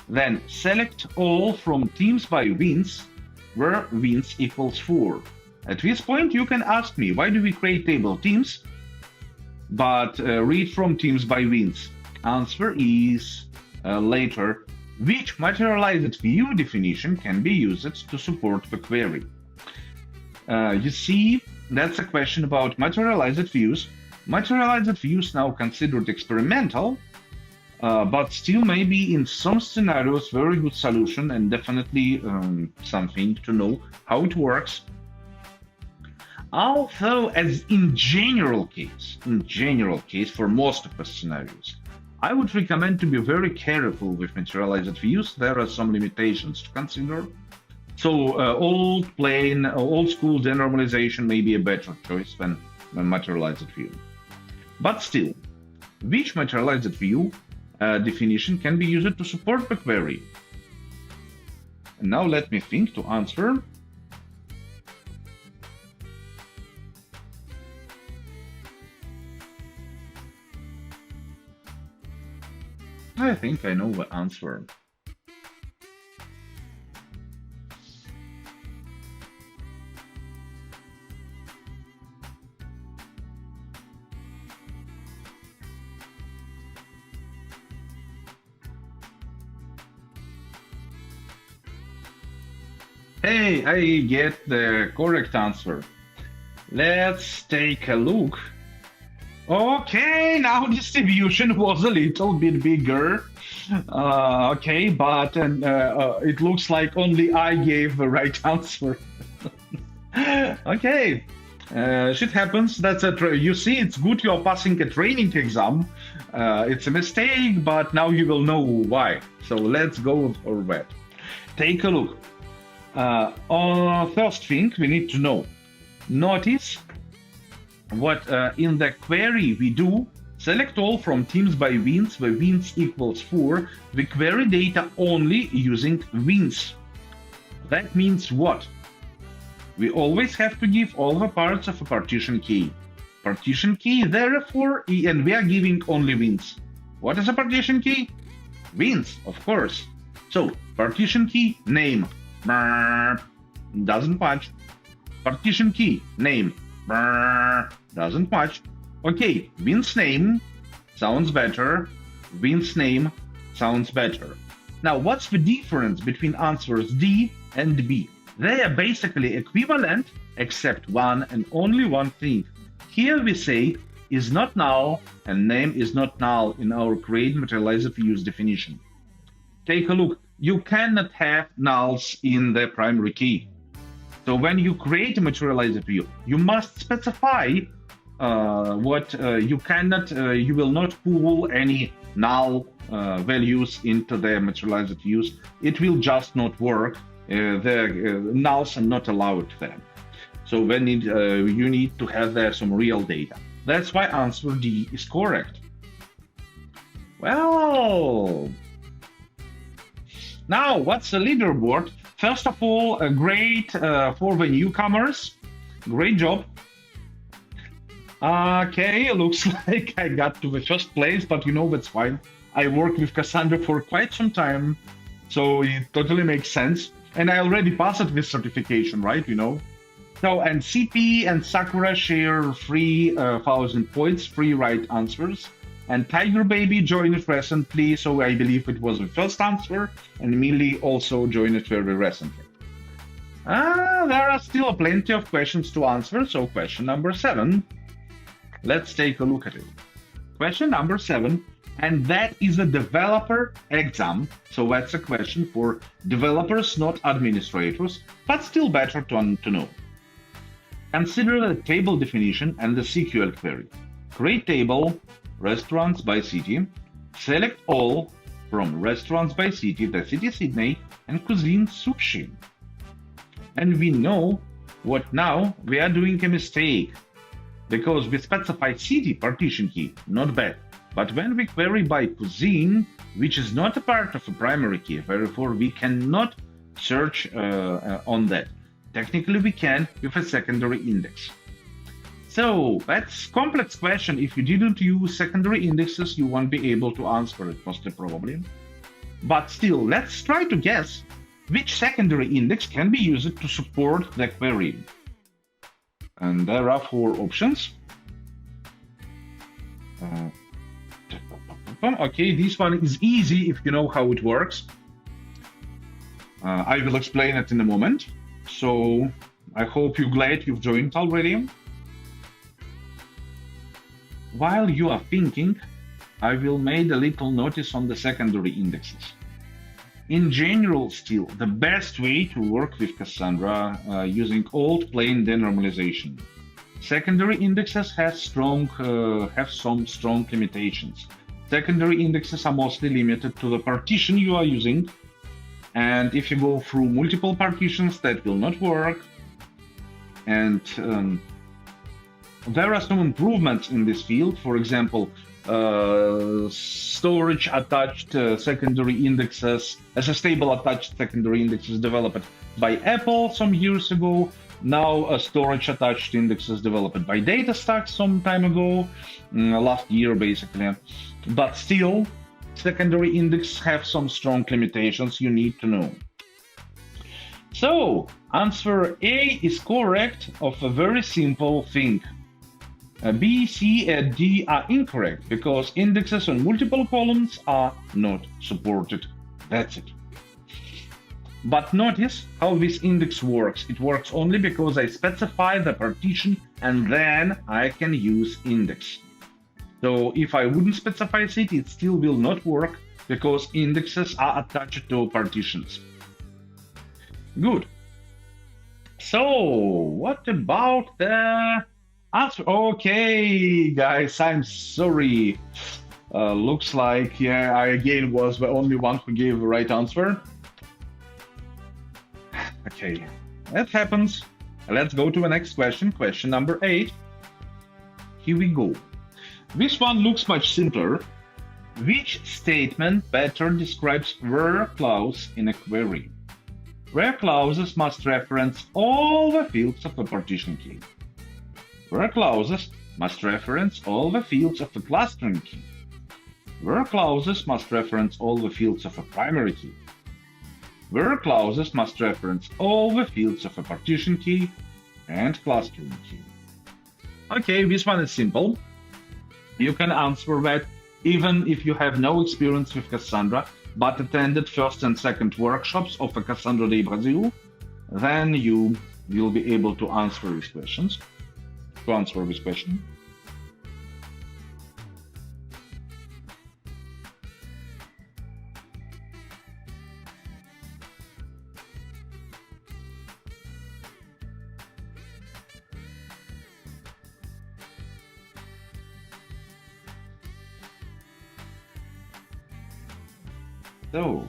Then select all from teams by wins, where wins equals 4. At this point, you can ask me, why do we create table teams, but read from teams by wins? Answer is later. Which materialized view definition can be used to support the query? You see, that's a question about materialized views. Materialized views now considered experimental, but still maybe in some scenarios very good solution and definitely something to know how it works. Although as in general case for most of the scenarios, I would recommend to be very careful with materialized views. There are some limitations to consider. So old school denormalization may be a better choice than materialized view. But still, which materialized view definition can be used to support the query? And now let me think to answer. I think I know the answer. Hey, I get the correct answer. Let's take a look. Okay, now distribution was a little bit bigger. Okay, but it looks like only I gave the right answer. Okay, shit happens. That's you see, it's good you're passing a training exam. It's a mistake, but now you will know why. So let's go for that. Take a look. First thing we need to know. Notice what in the query we do. Select all from teams by wins, where wins equals 4. We query data only using wins. That means what? We always have to give all the parts of a partition key. Partition key, therefore, and we are giving only wins. What is a partition key? Wins, of course. So, partition key, name. Doesn't match. Partition key, name. Doesn't match. Okay, wins name sounds better. Wins name sounds better. Now, what's the difference between answers D and B? They are basically equivalent, except one and only one thing. Here we say is not null and name is not null in our create materialized views definition. Take a look. You cannot have nulls in the primary key. So when you create a materialized view, you must specify what you will not pull any null values into the materialized views. It will just not work. The nulls are not allowed there. So when you need to have there some real data. That's why answer D is correct. Well, now what's the leaderboard? First of all, great for the newcomers. Great job. Okay, looks like I got to the first place, but that's fine. I worked with Cassandra for quite some time, so it totally makes sense. And I already passed this certification, right? So, and CP and Sakura share 3,000 points, free right answers. And Tiger Baby joined recently, so I believe it was the first answer. And Millie also joined very recently. There are still plenty of questions to answer, so question number 7. Let's take a look at it. Question number 7, and that is a developer exam. So that's a question for developers, not administrators, but still better to know. Consider the table definition and the SQL query. Create table, restaurants by city. Select all from restaurants by city, the city Sydney, and cuisine sushi. And we know what now we are doing a mistake, because we specify city partition key, not bad. But when we query by cuisine, which is not a part of a primary key, therefore we cannot search on that. Technically we can with a secondary index. So that's complex question. If you didn't use secondary indexes, you won't be able to answer it, most probably. But still, let's try to guess which secondary index can be used to support the query. And there are 4 options. Okay, this one is easy if you know how it works. I will explain it in a moment. So I hope you're glad you've joined already. While you are thinking, I will make a little notice on the secondary indexes. In general, still, the best way to work with Cassandra using old plain denormalization. Secondary indexes have some strong limitations. Secondary indexes are mostly limited to the partition you are using, and if you go through multiple partitions, that will not work. And there are some improvements in this field. For example, storage attached secondary indexes, as a stable attached secondary indexes developed by Apple some years ago. Now a storage attached indexes developed by DataStax some time ago, last year basically. But still, secondary indexes have some strong limitations you need to know. So, answer A is correct of a very simple thing. B, C, and D are incorrect because indexes on multiple columns are not supported. That's it. But notice how this index works. It works only because I specify the partition and then I can use index. So if I wouldn't specify city, it still will not work because indexes are attached to partitions. Good. So what about the answer? Okay, guys, I'm sorry. Looks like, yeah, I again was the only one who gave the right answer. Okay, that happens. Let's go to the next question, question number 8. Here we go. This one looks much simpler. Which statement better describes where clause in a query? Where clauses must reference all the fields of a partition key. Where clauses must reference all the fields of a clustering key. Where clauses must reference all the fields of a primary key. Where clauses must reference all the fields of a partition key and clustering key. Okay, this one is simple. You can answer that even if you have no experience with Cassandra, but attended first and second workshops of a Cassandra Day Brasil, then you will be able to answer these questions. So,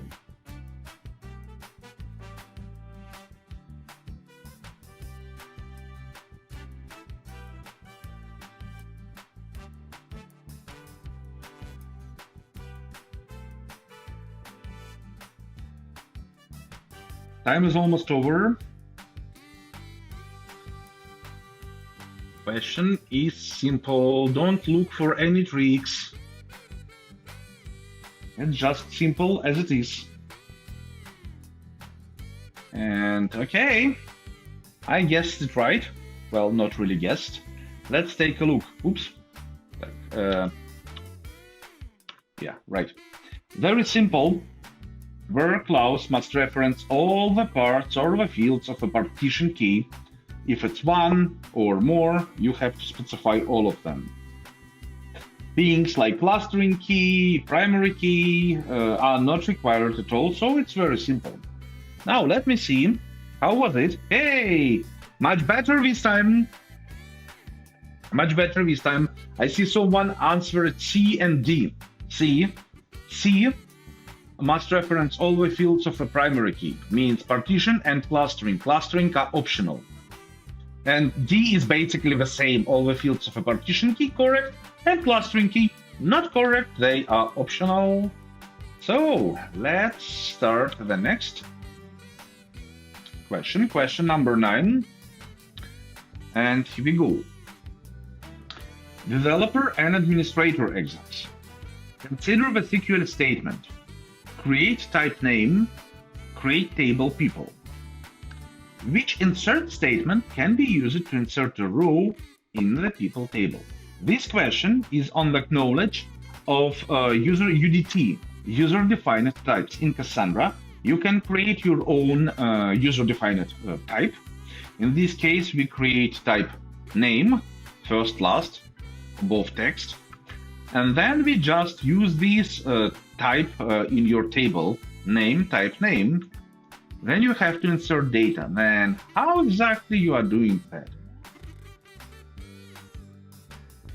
time is almost over. question is simple. Don't look for any tricks. It's just simple as it is. And okay, I guessed it right. Well, not really guessed. Let's take a look. Oops. Yeah, right. Very simple. Where clause must reference all the parts or the fields of a partition key. If it's one or more, you have to specify all of them. Things like clustering key, primary key are not required at all, so it's very simple. Now let me see. How was it? Hey, much better this time. Much better this time. I see someone answered C and D. C must reference all the fields of a primary key, means partition and clustering. Clustering are optional. And D is basically the same, all the fields of a partition key, correct, and clustering key, not correct, they are optional. So, let's start the next question, question number 9. And here we go. Developer and administrator exams. Consider the SQL statement. Create type name, create table people. Which insert statement can be used to insert a row in the people table? This question is on the knowledge of user UDT, user-defined types. In Cassandra, you can create your own user-defined type. In this case, we create type name, first, last, above text, and then we just use this type in your table, name, type name. Then you have to insert data. Then how exactly you are doing that?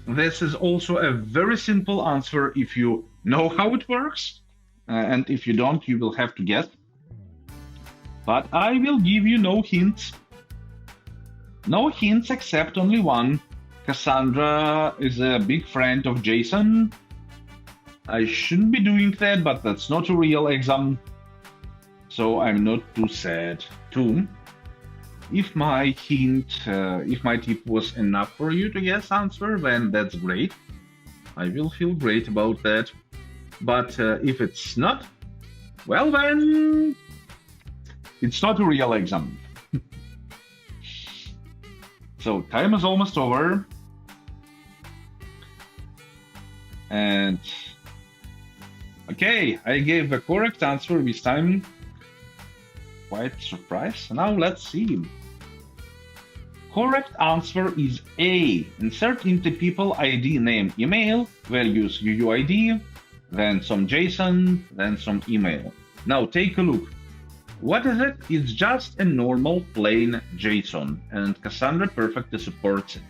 This is also a very simple answer if you know how it works. And if you don't, you will have to guess. But I will give you no hints. No hints except only one. Cassandra is a big friend of Jason. I shouldn't be doing that, but that's not a real exam. So I'm not too sad too. If my hint, if my tip was enough for you to guess answer, then that's great. I will feel great about that. But if it's not, well then, it's not a real exam. So time is almost over. And okay, I gave the correct answer this time. Quite surprised. Now let's see. Correct answer is A. Insert into people ID, name, email, values UUID, then some JSON, then some email. Now take a look. What is it? It's just a normal plain JSON, and Cassandra perfectly supports it.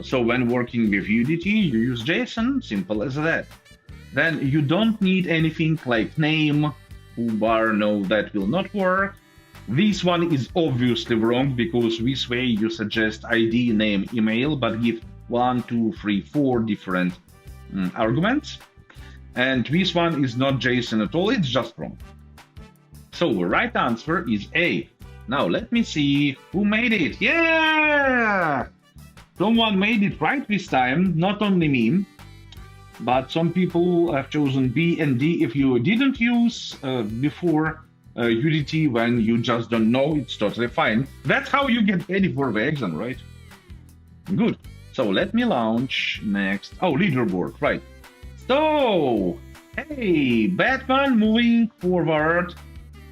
So when working with UDT, you use JSON, simple as that. Then you don't need anything like name, toolbar, no, that will not work. This one is obviously wrong because this way you suggest ID, name, email, but give 1, 2, 3, 4 different arguments. And this one is not JSON at all, it's just wrong. So the right answer is A. Now let me see who made it. Yeah! Someone made it right this time, not only me. But some people have chosen B and D. If you didn't use before UDT when you just don't know, it's totally fine. That's how you get ready for the exam, right? Good. So let me launch next. Oh, leaderboard, right. So, hey, Batman moving forward,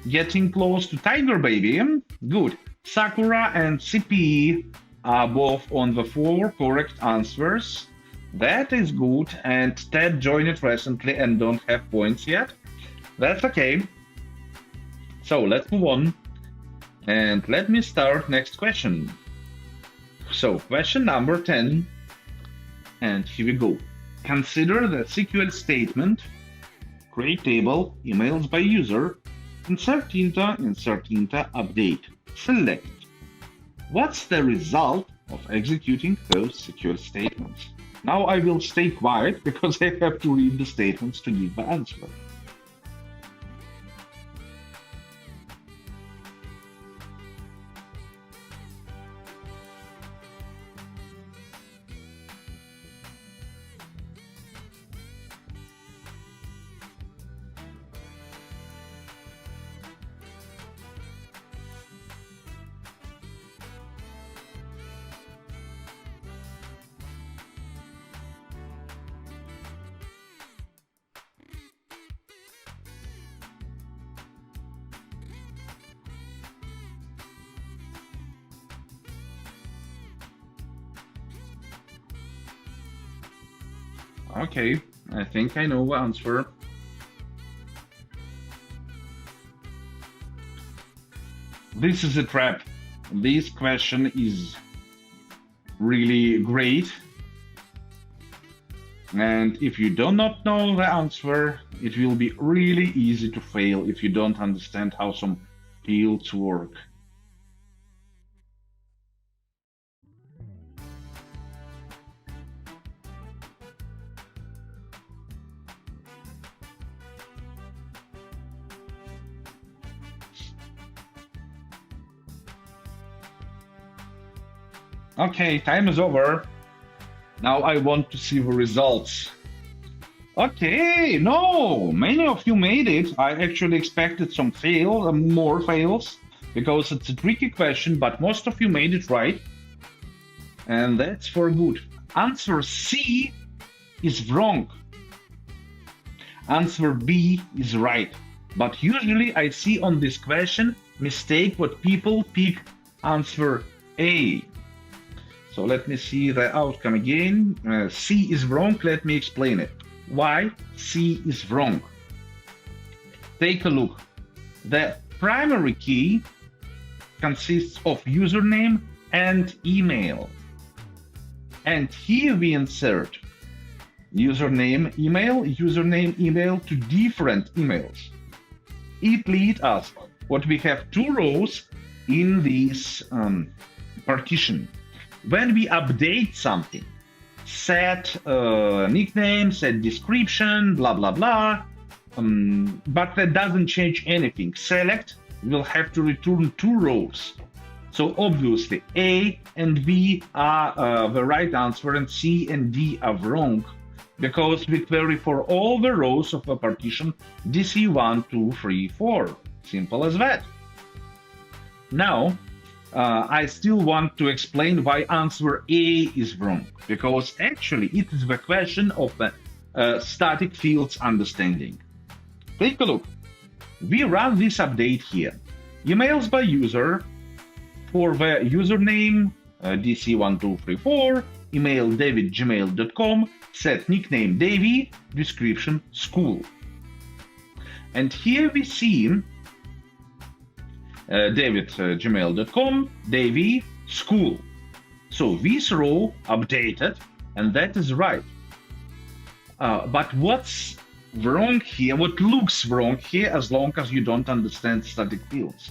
getting close to Tiger Baby. Good. Sakura and CP are both on the 4 correct answers. That is good, and Ted joined it recently and don't have points yet. That's okay. So let's move on. And let me start next question. So question number 10. And here we go. Consider the SQL statement. Create table, emails by user, insert into, update. Select. What's the result of executing those SQL statements? Now I will stay quiet because I have to read the statements to give the answer. Okay, I think I know the answer. This is a trap. This question is really great. And if you do not know the answer, it will be really easy to fail if you don't understand how some fields work. Okay, time is over. Now I want to see the results. Okay, no, many of you made it. I actually expected some more fails, because it's a tricky question, but most of you made it right. And that's for good. Answer C is wrong. Answer B is right. But usually I see on this question mistake what people pick answer A. So let me see the outcome again. C is wrong. Let me explain it. Why C is wrong? Take a look. The primary key consists of username and email. And here we insert username, email to different emails. It leads us what we have two rows in this partition. When we update something, set nickname, set description, blah, blah, blah, but that doesn't change anything. Select will have to return two rows. So obviously A and B are the right answer and C and D are wrong, because we query for all the rows of a partition DC1, 2, 3, 4. Simple as that. Now, I still want to explain why answer A is wrong, because actually it is the question of the static fields understanding. Take a look. We run this update here. Emails by user for the username DC1234, email david@gmail.com, set nickname Davy, description school. And here we see david@gmail.com, Davy, school. So this row updated, and that is right. But what's wrong here, what looks wrong here, as long as you don't understand static fields?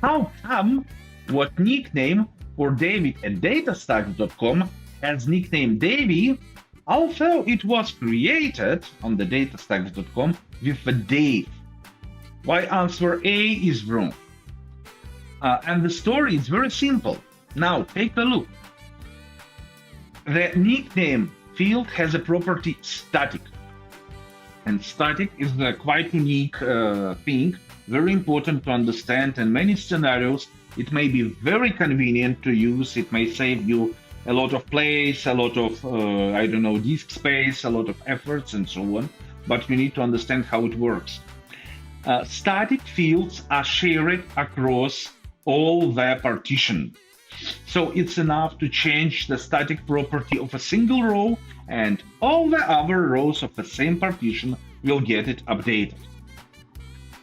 How come what nickname for David@datastax.com has nickname Davy, although it was created on the datastax.com with the Dave? Why answer A is wrong? And the story is very simple. Now, take a look. The nickname field has a property static. And static is a quite unique thing, very important to understand. In many scenarios, it may be very convenient to use. It may save you a lot of place, a lot of, disk space, a lot of efforts, and so on. But you need to understand how it works. Static fields are shared across all the partition. So it's enough to change the static property of a single row, and all the other rows of the same partition will get it updated.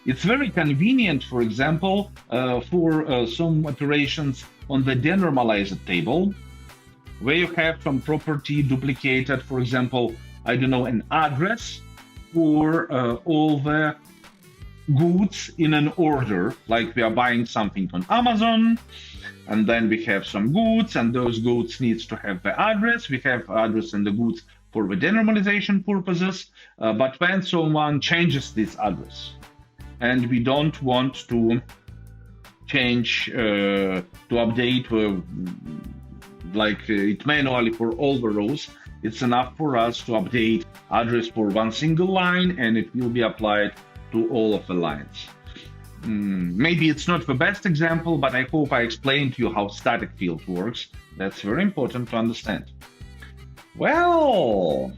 It's very convenient, for example, for some operations on the denormalized table, where you have some property duplicated, for example, an address for all the goods in an order, like we are buying something on Amazon, and then we have some goods, and those goods needs to have the address. We have address and the goods for the denormalization purposes, but when someone changes this address, and we don't want to change, to update it manually for all the rows, it's enough for us to update address for one single line, and it will be applied to all of the lines. Maybe it's not the best example, but I hope I explained to you how static field works. That's very important to understand. Well,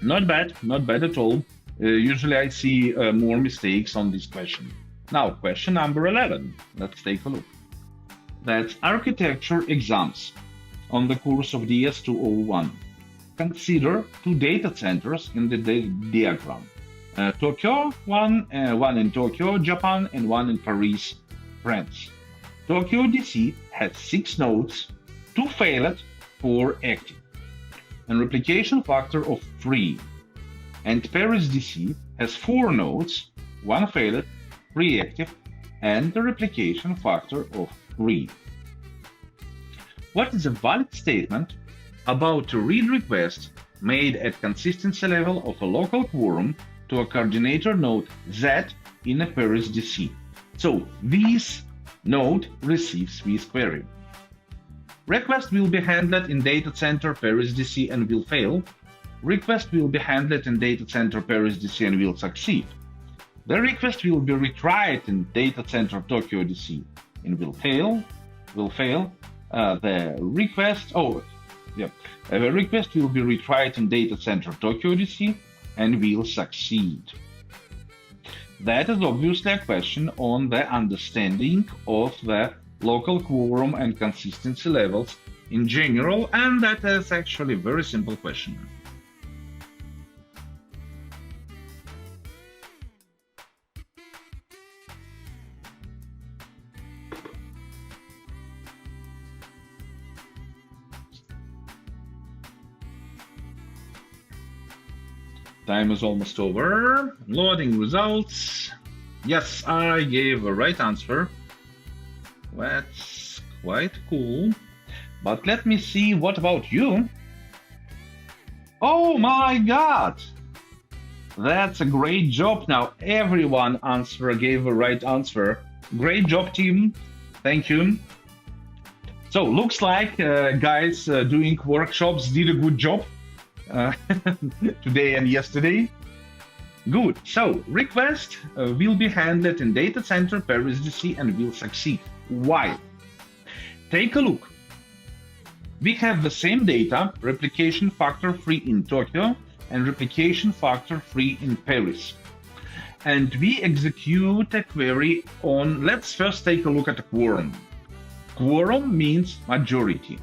not bad at all. Usually I see more mistakes on this question. Now, question number 11. Let's take a look. That's architecture exams on the course of DS201. consider two data centers in the diagram. Tokyo, one in Tokyo, Japan, and one in Paris, France. Tokyo DC has 6 nodes, 2 failed, 4 active, and replication factor of 3. And Paris DC has 4 nodes, 1 failed, 3 active, and a replication factor of 3. What is a valid statement about a read request made at consistency level of a local quorum to a coordinator node Z in a Paris DC? So this node receives this query. Request will be handled in data center Paris DC and will fail. Request will be handled in data center Paris DC and will succeed. The request will be retried in data center Tokyo DC and will fail. The request will be retried in data center Tokyo DC and will succeed. That is obviously a question on the understanding of the local quorum and consistency levels in general, and that is actually a very simple question. Time is almost over. Loading results. Yes, I gave a right answer. That's quite cool. But let me see, what about you? Oh my god! That's a great job now. Everyone gave a right answer. Great job, team. Thank you. So, looks like guys doing workshops did a good job. Today and yesterday. Good. So request will be handled in data center Paris DC and will succeed. Why? Take a look. We have the same data, replication factor 3 in Tokyo and replication factor 3 in Paris. And we execute a query on, let's first take a look at a quorum. Quorum means majority.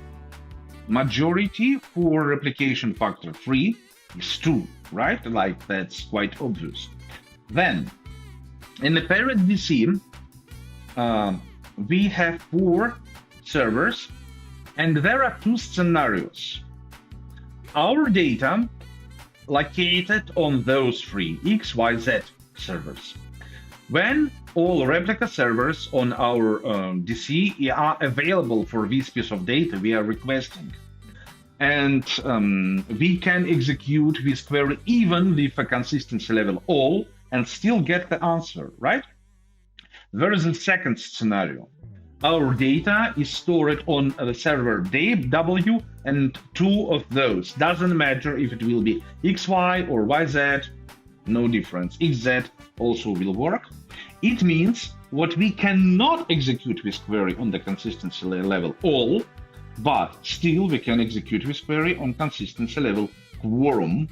Majority for replication factor 3 is 2, right? Like, that's quite obvious. Then, in the Paris DC, we have 4 servers, and there are 2 scenarios. Our data located on those 3 X, Y, Z servers. When all replica servers on our DC are available for this piece of data we are requesting, and we can execute this query even with a consistency level all and still get the answer, right? There is a second scenario. Our data is stored on the server W, and 2 of those. Doesn't matter if it will be XY or YZ, no difference. XZ also will work. It means what we cannot execute this query on the consistency level all, but still we can execute this query on consistency level quorum.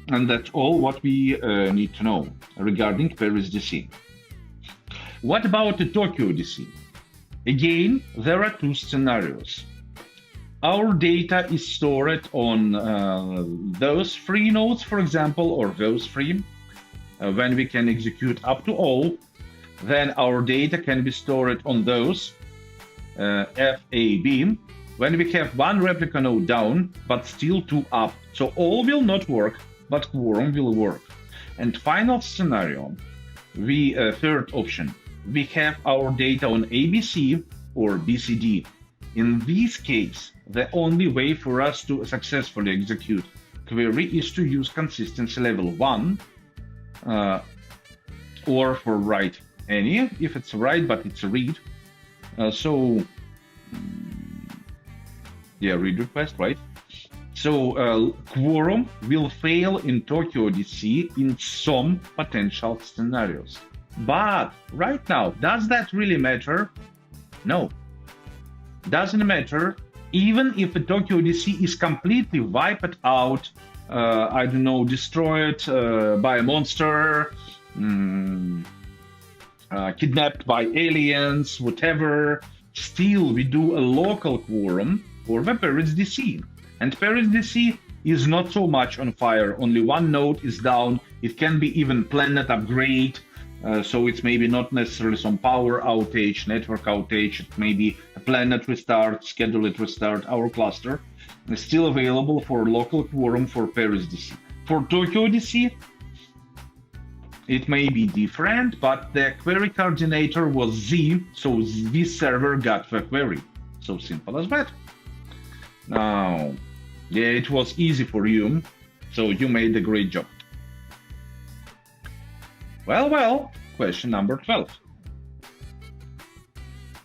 And that's all what we need to know regarding Paris DC. What about the Tokyo DC? Again, there are 2 scenarios. Our data is stored on those 3 nodes, for example, or those 3. When we can execute up to all, then our data can be stored on those FAB. When we have 1 replica node down, but still 2 up. So all will not work, but quorum will work. And final scenario, third option, we have our data on ABC or BCD. In this case, the only way for us to successfully execute query is to use consistency level 1, or for write any, if it's write, but it's a read. Read request, right? So quorum will fail in Tokyo DC in some potential scenarios. But right now, does that really matter? No. Doesn't matter. Even if the Tokyo DC is completely wiped out, destroyed by a monster, kidnapped by aliens, whatever, still we do a local quorum for the Paris DC. And Paris DC is not so much on fire. Only one node is down. It can be even planet upgrade. So it's maybe not necessarily some power outage, network outage. It may be a planet restart, scheduled restart. Our cluster is still available for local quorum for Paris DC. For Tokyo DC, it may be different, but the query coordinator was Z, so this server got the query. So simple as that. Now, yeah, it was easy for you, so you made a great job. Well, question number 12.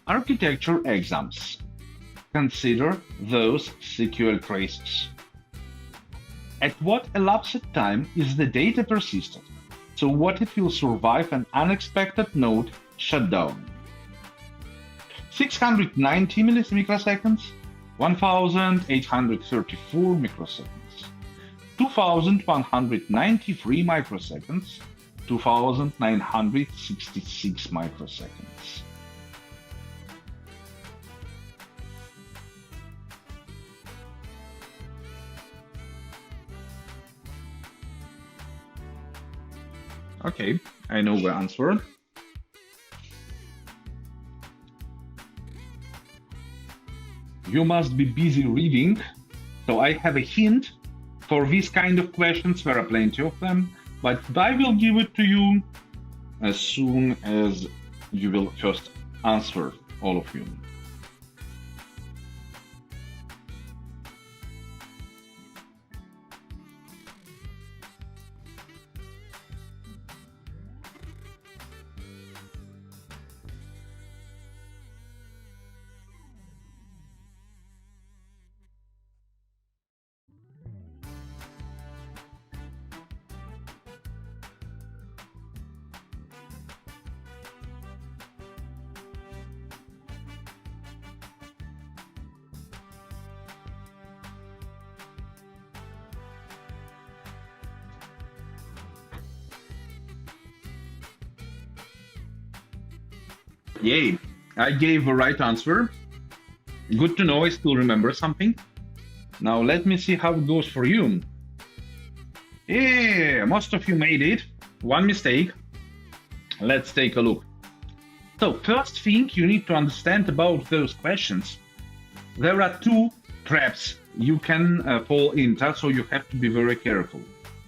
Architecture exams. Consider those SQL traces. At what elapsed time is the data persisted? So what it will survive an unexpected node shutdown? 690 microseconds, 1834 microseconds, 2193 microseconds, 2966 microseconds. Okay, I know the answer. You must be busy reading, so I have a hint for these kind of questions. There are plenty of them, but I will give it to you as soon as you will first answer, all of you. Yay, I gave the right answer. Good to know, I still remember something. Now let me see how it goes for you. Yeah, most of you made it. One mistake. Let's take a look. So first thing you need to understand about those questions. There are two traps you can fall into, so you have to be very careful.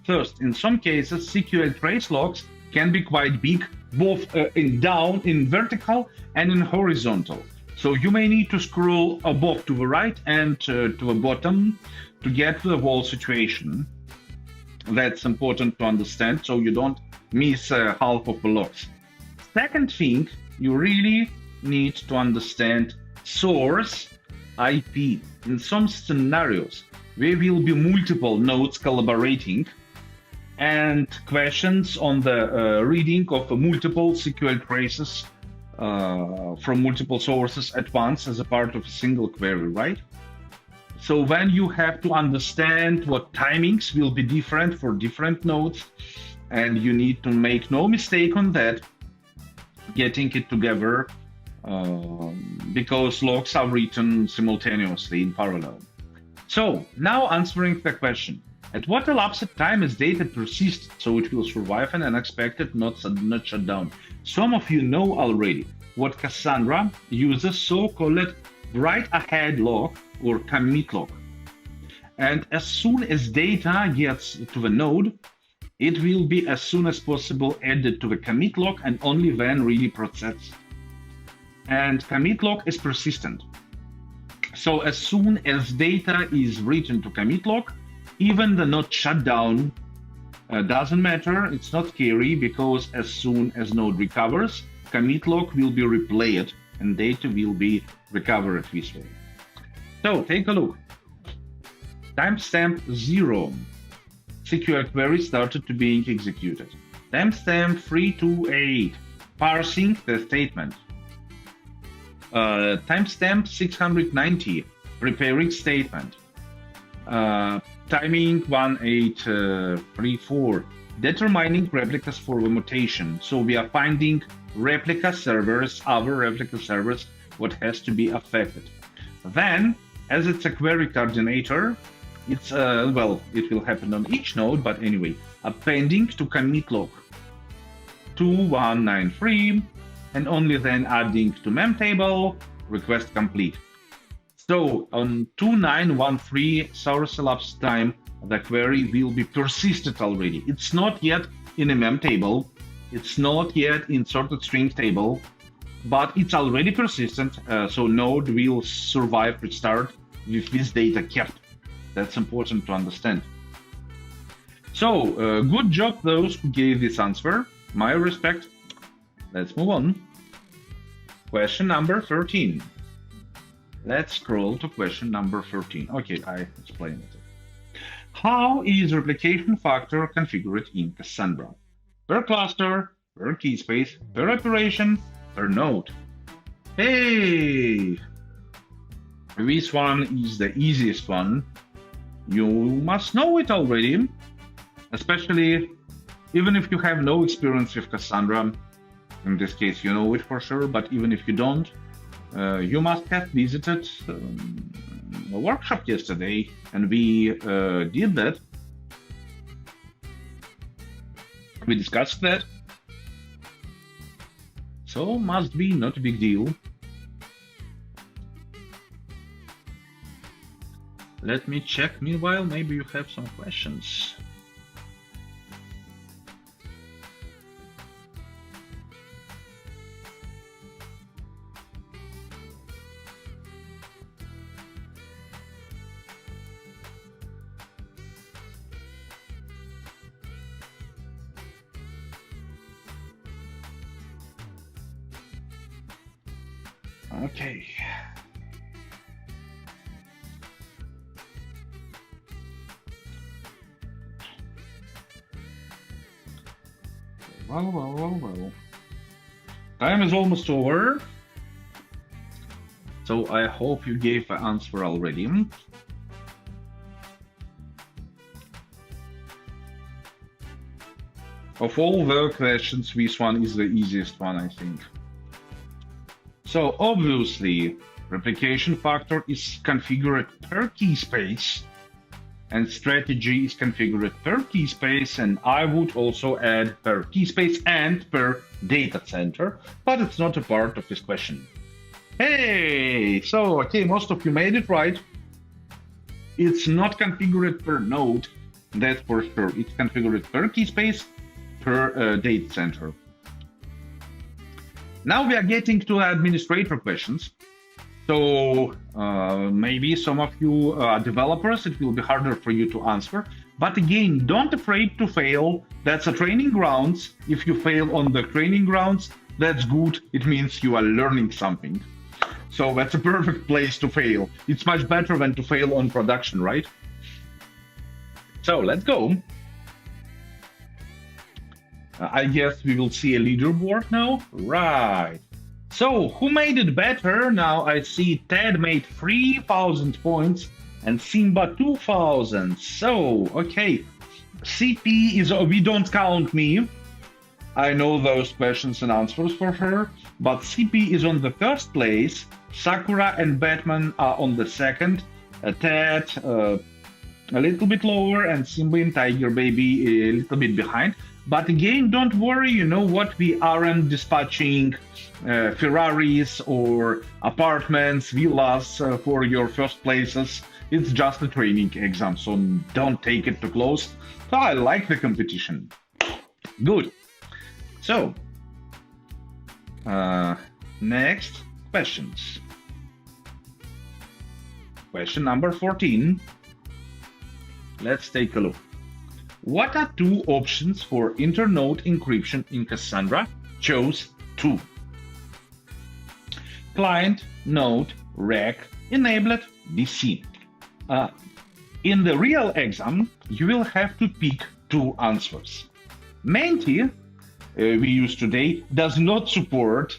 First, in some cases, SQL trace logs can be quite big, both in vertical and in horizontal. So you may need to scroll above to the right and to the bottom to get to the whole situation. That's important to understand, so you don't miss half of the logs. Second thing, you really need to understand source IP. In some scenarios, there will be multiple nodes collaborating, and questions on the reading of multiple SQL traces from multiple sources at once as a part of a single query, right? So then you have to understand what timings will be different for different nodes, and you need to make no mistake on that, getting it together, because logs are written simultaneously in parallel. So now answering the question. At what elapsed time is data persist so it will survive an unexpected not shut down? Some of you know already what Cassandra uses so-called write ahead log or commit log. And as soon as data gets to the node, it will be as soon as possible added to the commit log and only then really processed. And commit log is persistent. So as soon as data is written to commit log, even the not shutdown doesn't matter, it's not scary, because as soon as node recovers, commit log will be replayed and data will be recovered this way. So take a look. Timestamp 0. SQL query started to being executed. Timestamp 328. Parsing the statement. Timestamp 690. Preparing statement. Timing 1834. Determining replicas for the mutation. So we are finding replica servers, other replica servers, what has to be affected. Then, as it's a query coordinator, It's, well, it will happen on each node, but anyway, appending to commit log 2193, and only then adding to memtable, request complete. So on 2913 source elapsed time, the query will be persisted already. It's not yet in a mem table, it's not yet in sorted string table, but it's already persistent, so node will survive restart with this data kept. That's important to understand. So, good job those who gave this answer. My respect. Let's move on. Question number 13. Let's scroll to question number 13. Okay, I explained it. How is replication factor configured in Cassandra? Per cluster, per key space, per operation, per node. Hey! This one is the easiest one. You must know it already, especially even if you have no experience with Cassandra. In this case, you know it for sure, but even if you don't, you must have visited a workshop yesterday, and we did that. We discussed that. So, must be not a big deal. Let me check. Meanwhile, maybe you have some questions. Okay. Well. Time is almost over. So I hope you gave an answer already. Of all the questions, this one is the easiest one, I think. So obviously, replication factor is configured per key space, and strategy is configured per key space, and I would also add per key space and per data center, but it's not a part of this question. Hey, so okay, most of you made it right. It's not configured per node, that's for sure. It's configured per key space, per data center. Now we are getting to administrator questions. So maybe some of you are developers, it will be harder for you to answer. But again, don't afraid to fail. That's a training grounds. If you fail on the training grounds, that's good. It means you are learning something. So that's a perfect place to fail. It's much better than to fail on production, right? So let's go. I guess we will see a leaderboard now. Right. So, who made it better? Now I see Ted made 3,000 points and Simba 2,000. So, okay. CP is, we don't count me. I know those questions and answers for her. But CP is on the first place. Sakura and Batman are on the second. Ted a little bit lower, and Simba and Tiger Baby a little bit behind. But again, don't worry, you know what, we aren't dispatching Ferraris or apartments, villas for your first places. It's just a training exam, so don't take it too close. So I like the competition. Good. So, next questions. Question number 14. Let's take a look. What are two options for internode encryption in Cassandra? Choose two. Client, node, rec, enabled, DC. In the real exam, you will have to pick two answers. Menti, we use today, does not support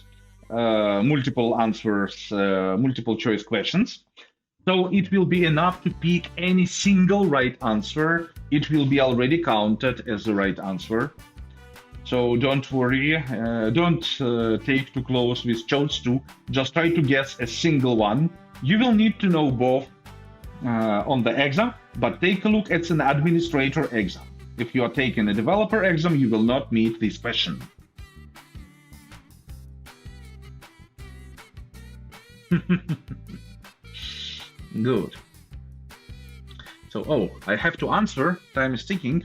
multiple answers, multiple choice questions. So it will be enough to pick any single right answer. It will be already counted as the right answer. So don't worry, don't take too close with choose two. Just try to guess a single one. You will need to know both on the exam, but take a look at an administrator exam. If you are taking a developer exam, you will not meet this question. Good. So, oh, I have to answer. Time is ticking.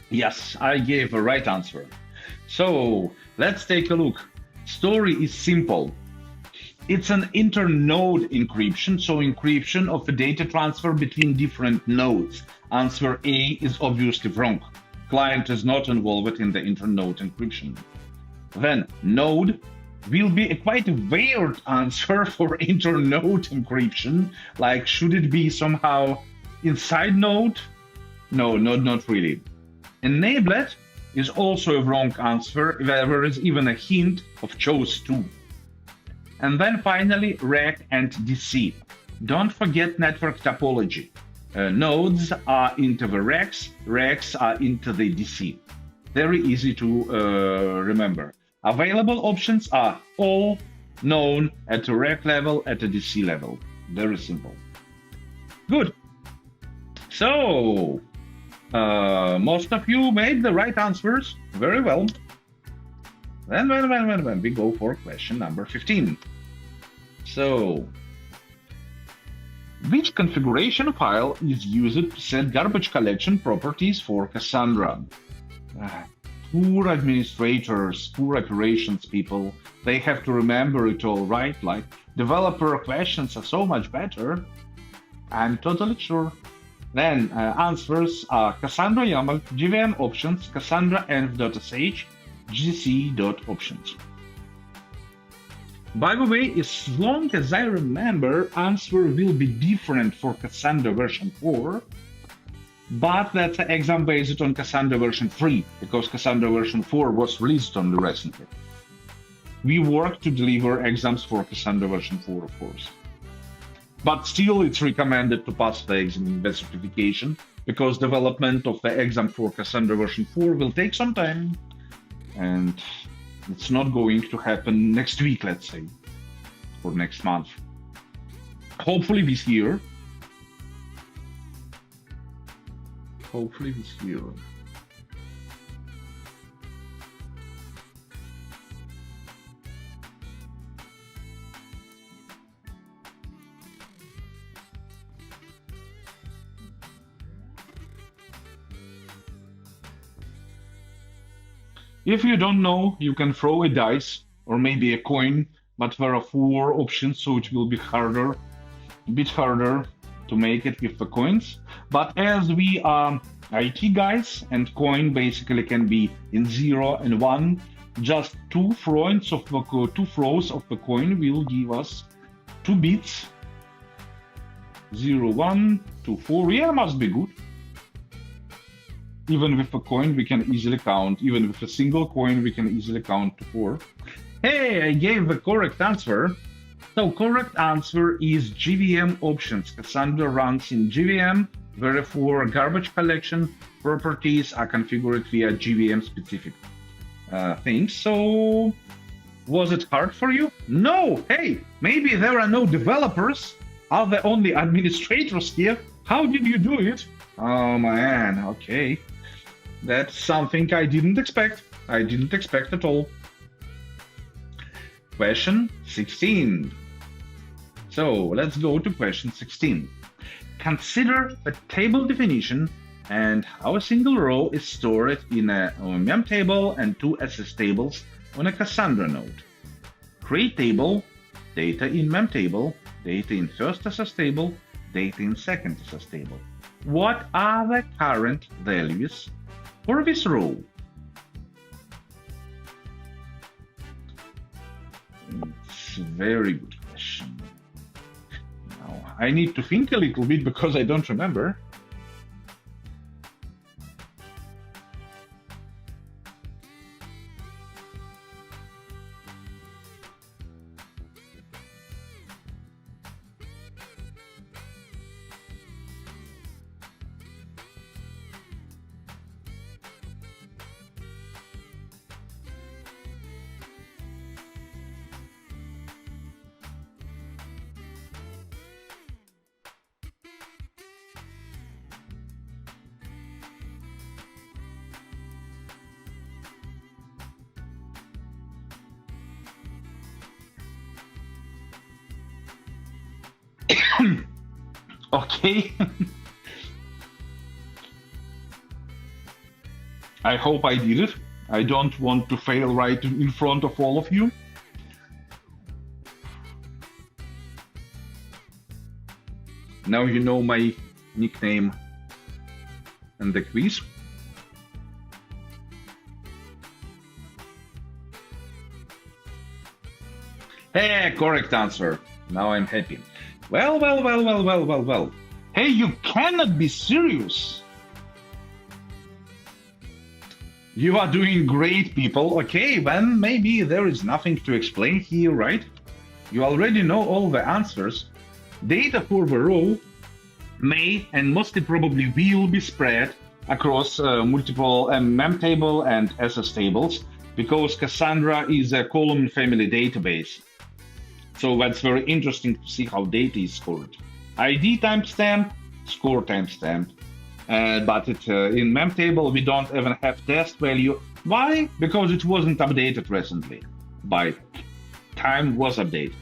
Yes, I gave a right answer. So let's take a look. Story is simple. It's an internode encryption, so encryption of the data transfer between different nodes. Answer A is obviously wrong. Client is not involved in the internode encryption. Then node will be quite a weird answer for internode encryption. Like, should it be somehow inside node? No, not really. Enabled is also a wrong answer. There is even a hint of chose to. And then finally, REC and DC. Don't forget network topology. Nodes are into the recs are into the DC. Very easy to remember. Available options are all known at the REC level, at the DC level. Very simple. Good. So, most of you made the right answers. Very well. Then we go for question number 15. So, which configuration file is used to set garbage collection properties for Cassandra? Poor administrators, poor operations people, they have to remember it all, right? Like, developer questions are so much better. I'm totally sure. Then answers are Cassandra YAML, JVM options, Cassandra env.sh, gc.options. By the way, as long as I remember, answer will be different for Cassandra version 4, but that's an exam based on Cassandra version 3, because Cassandra version 4 was released only recently. We work to deliver exams for Cassandra version 4, of course. But still, it's recommended to pass the exam with certification, because development of the exam for Cassandra version 4 will take some time, and it's not going to happen next week, let's say, or next month. Hopefully this year. Hopefully this year. If you don't know, you can throw a dice or maybe a coin, but there are 4 options, so it will be harder, a bit harder to make it with the coins. But as we are IT guys, and coin basically can be in 0 and 1, just 2 throws of the coin will give us 2 bits. 0, 1, 2, 4. Yeah, must be good. Even with a coin, we can easily count. Even with a single coin, we can easily count to 4. Hey, I gave the correct answer. So, correct answer is JVM options. Cassandra runs in JVM. Therefore, garbage collection properties are configured via JVM specific things. So, was it hard for you? No. Hey, maybe there are no developers. Are the only administrators here? How did you do it? Oh man, okay. That's something I didn't expect. I didn't expect at all. Question 16. So let's go to question 16. Consider a table definition and how a single row is stored in a mem table and 2 SS tables on a Cassandra node. Create table, data in mem table, data in first SS table, data in second SS table. What are the current values for this row? a very good question. Now, I need to think a little bit because I don't remember. Okay. I hope I did it. I don't want to fail right in front of all of you. Now you know my nickname and the quiz. Hey, correct answer. Now I'm happy. Well. Hey, you cannot be serious. You are doing great, people. Okay, then maybe there is nothing to explain here, right? You already know all the answers. Data for the row may and mostly probably will be spread across multiple mem table and SS tables because Cassandra is a column family database. So that's very interesting to see how data is scored. ID timestamp, score timestamp. But in mem table, we don't even have test value. Why? Because it wasn't updated recently. By time was updated.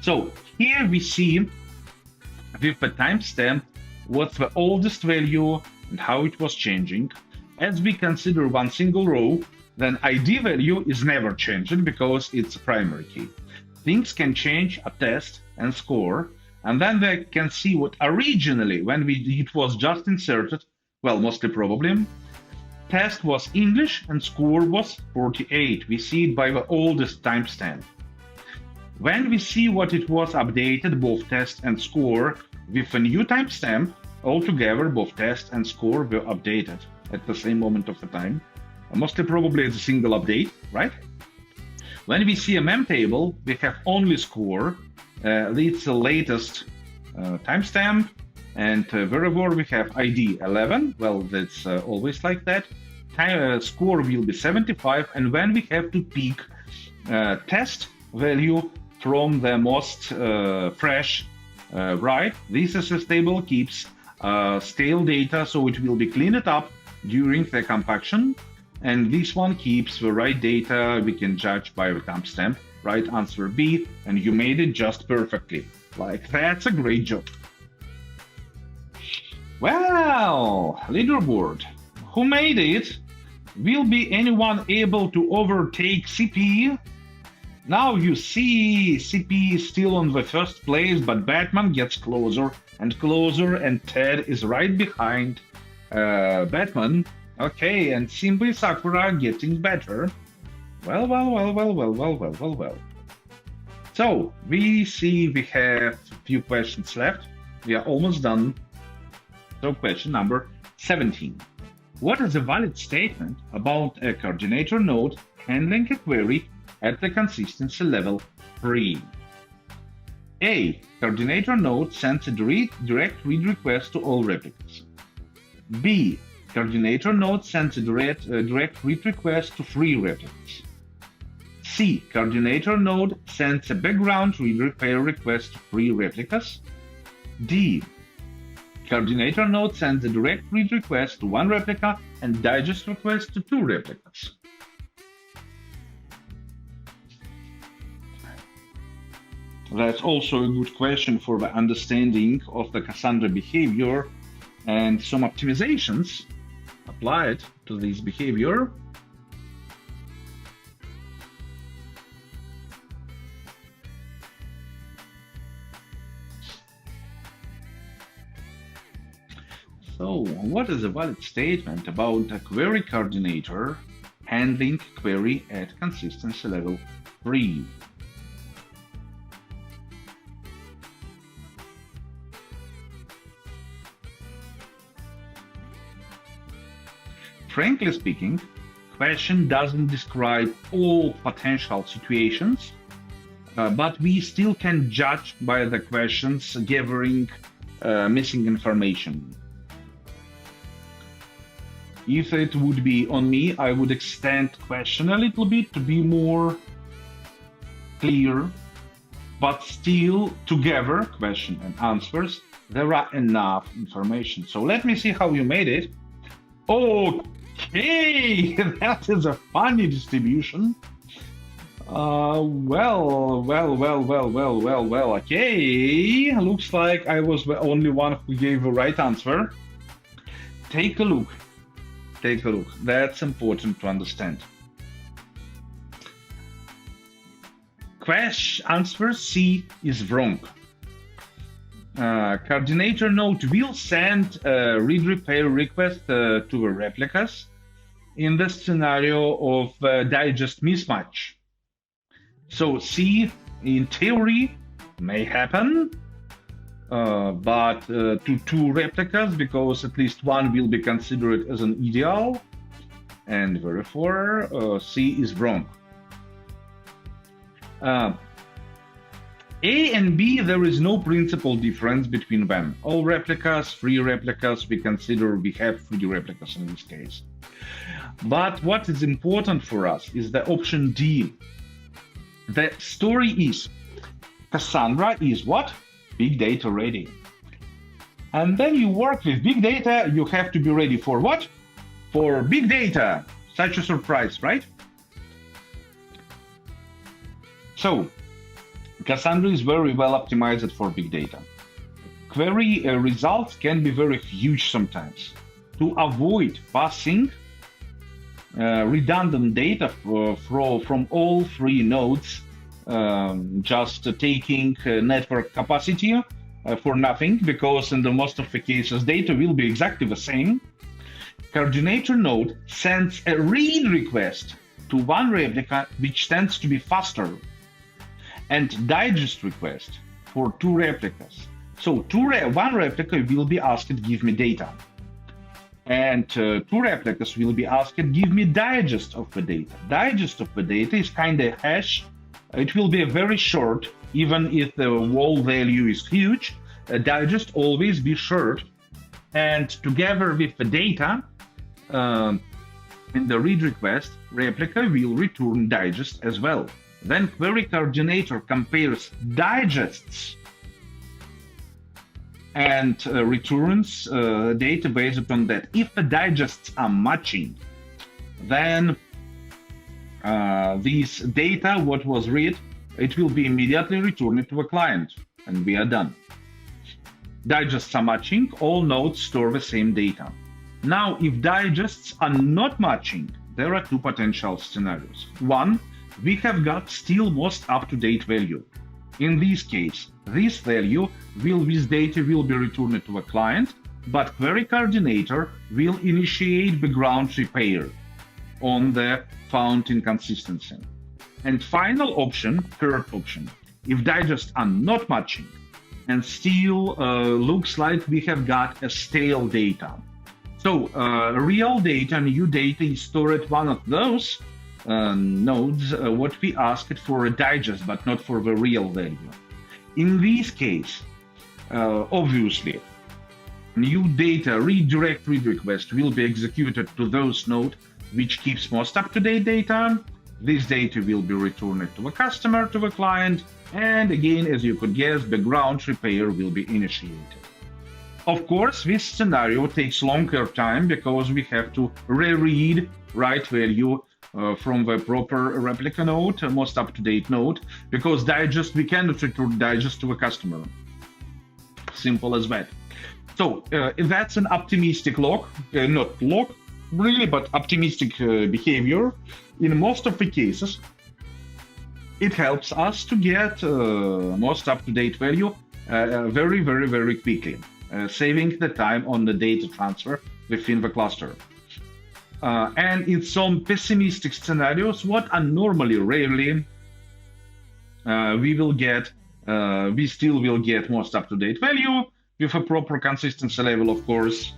So here we see with the timestamp what's the oldest value and how it was changing. As we consider one single row, then ID value is never changing because it's a primary key. Things can change a test and score, and then we can see what originally, when it was just inserted, well, mostly probably, test was English and score was 48. We see it by the oldest timestamp. When we see what it was updated, both test and score, with a new timestamp, altogether both test and score were updated at the same moment of the time. Mostly probably it's a single update, right? When we see a mem table, we have only score. It's the latest timestamp, and wherever we have ID 11, well, that's always like that. Score will be 75, and when we have to pick test value from the most fresh, right, this SS table keeps stale data, so it will be cleaned up during the compaction. And this one keeps the right data we can judge by the timestamp. Right answer B, and you made it just perfectly. Like, that's a great job. Well, leaderboard. Who made it? Will be anyone able to overtake CP? Now you see CP is still on the first place, but Batman gets closer and closer, and Ted is right behind Batman. Okay, and Simply Sakura getting better. Well. So, we see we have a few questions left. We are almost done. So, question number 17. What is a valid statement about a coordinator node handling a query at the consistency level 3? A. Coordinator node sends a direct read request to all replicas. B. Coordinator node sends a direct read request to 3 replicas. C. Coordinator node sends a background read repair request to 3 replicas. D. Coordinator node sends a direct read request to 1 replica and digest request to 2 replicas. That's also a good question for the understanding of the Cassandra behavior and some optimizations applied to this behavior. So, what is a valid statement about a query coordinator handling query at consistency level 3? Frankly speaking, question doesn't describe all potential situations, but we still can judge by the questions gathering missing information. If it would be on me, I would extend question a little bit to be more clear, but still together, question and answers, there are enough information. So let me see how you made it. Okay, that is a funny distribution. Well, okay. Looks like I was the only one who gave the right answer. Take a look. Take a look. That's important to understand. Answer C is wrong. Coordinator node will send a read repair request to the replicas in the scenario of digest mismatch. So C, in theory, may happen, but to two replicas, because at least one will be considered as an ideal, and therefore C is wrong. A and B, there is no principal difference between them. All replicas, free replicas, we consider we have free replicas in this case. But what is important for us is the option D. The story is Cassandra is what? Big data ready. And then you work with big data, you have to be ready for what? For big data. Such a surprise, right? So, Cassandra is very well optimized for big data. Query results can be very huge sometimes. To avoid passing redundant data from all three nodes, just taking network capacity for nothing, because in the most of the cases data will be exactly the same. Coordinator node sends a read request to one replica, which tends to be faster, and digest request for two replicas. So one replica will be asked, give me data. And two replicas will be asked, give me digest of the data. Digest of the data is kind of hash. It will be very short, even if the wall value is huge. A digest always be short. And together with the data, in the read request, replica will return digest as well. Then query coordinator compares digests and returns data based upon that. If the digests are matching, then this data, what was read, it will be immediately returned to the client, and we are done. Digests are matching, all nodes store the same data. Now, if digests are not matching, there are two potential scenarios. One, we have got still most up-to-date value. In this case, this value this data will be returned to a client, but query coordinator will initiate background repair on the found inconsistency. And final option, third option, if digests are not matching and still looks like we have got a stale data. So real data, new data is stored one of those nodes, what we asked for a digest, but not for the real value. In this case, obviously, new data redirect read request will be executed to those nodes which keeps most up-to-date data. This data will be returned to the customer, to the client, and again, as you could guess, background repair will be initiated. Of course, this scenario takes longer time because we have to reread right value from the proper replica node, most up-to-date node, because digest, we cannot return digest to a customer. Simple as that. So that's an optimistic log, not log really, but optimistic behavior. In most of the cases, it helps us to get most up-to-date value very quickly, saving the time on the data transfer within the cluster. And in some pessimistic scenarios, what are normally rarely, we still will get most up-to-date value with a proper consistency level, of course.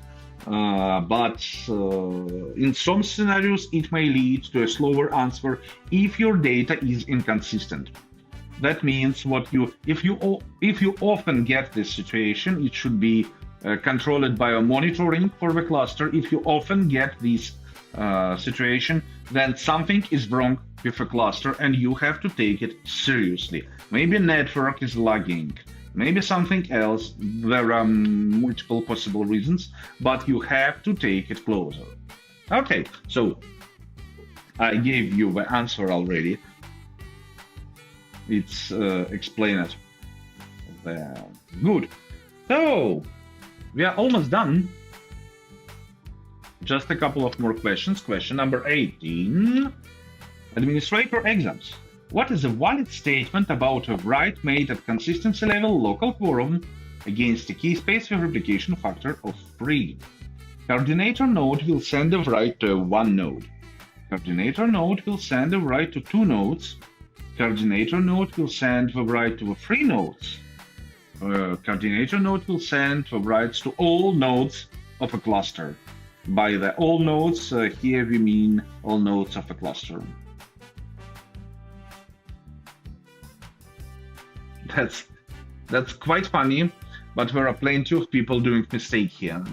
but in some scenarios, it may lead to a slower answer if your data is inconsistent. That means if you often get this situation, it should be controlled by a monitoring for the cluster. If you often get this situation, then something is wrong with a cluster and you have to take it seriously. Maybe network is lagging, maybe something else. There are multiple possible reasons, but you have to take it closer. Okay, so I gave you the answer already. It's explained there. Good. So we are almost done. Just a couple of more questions. Question number 18. Administrator exams. What is a valid statement about a write made at consistency level local quorum against a key space with replication factor of 3? Coordinator node will send a write to one node. Coordinator node will send a write to two nodes. Coordinator node will send the write to 3 nodes. Coordinator node will send the writes to all nodes of a cluster. By the all nodes, here we mean all nodes of a cluster. That's quite funny, but there are plenty of people doing mistake here.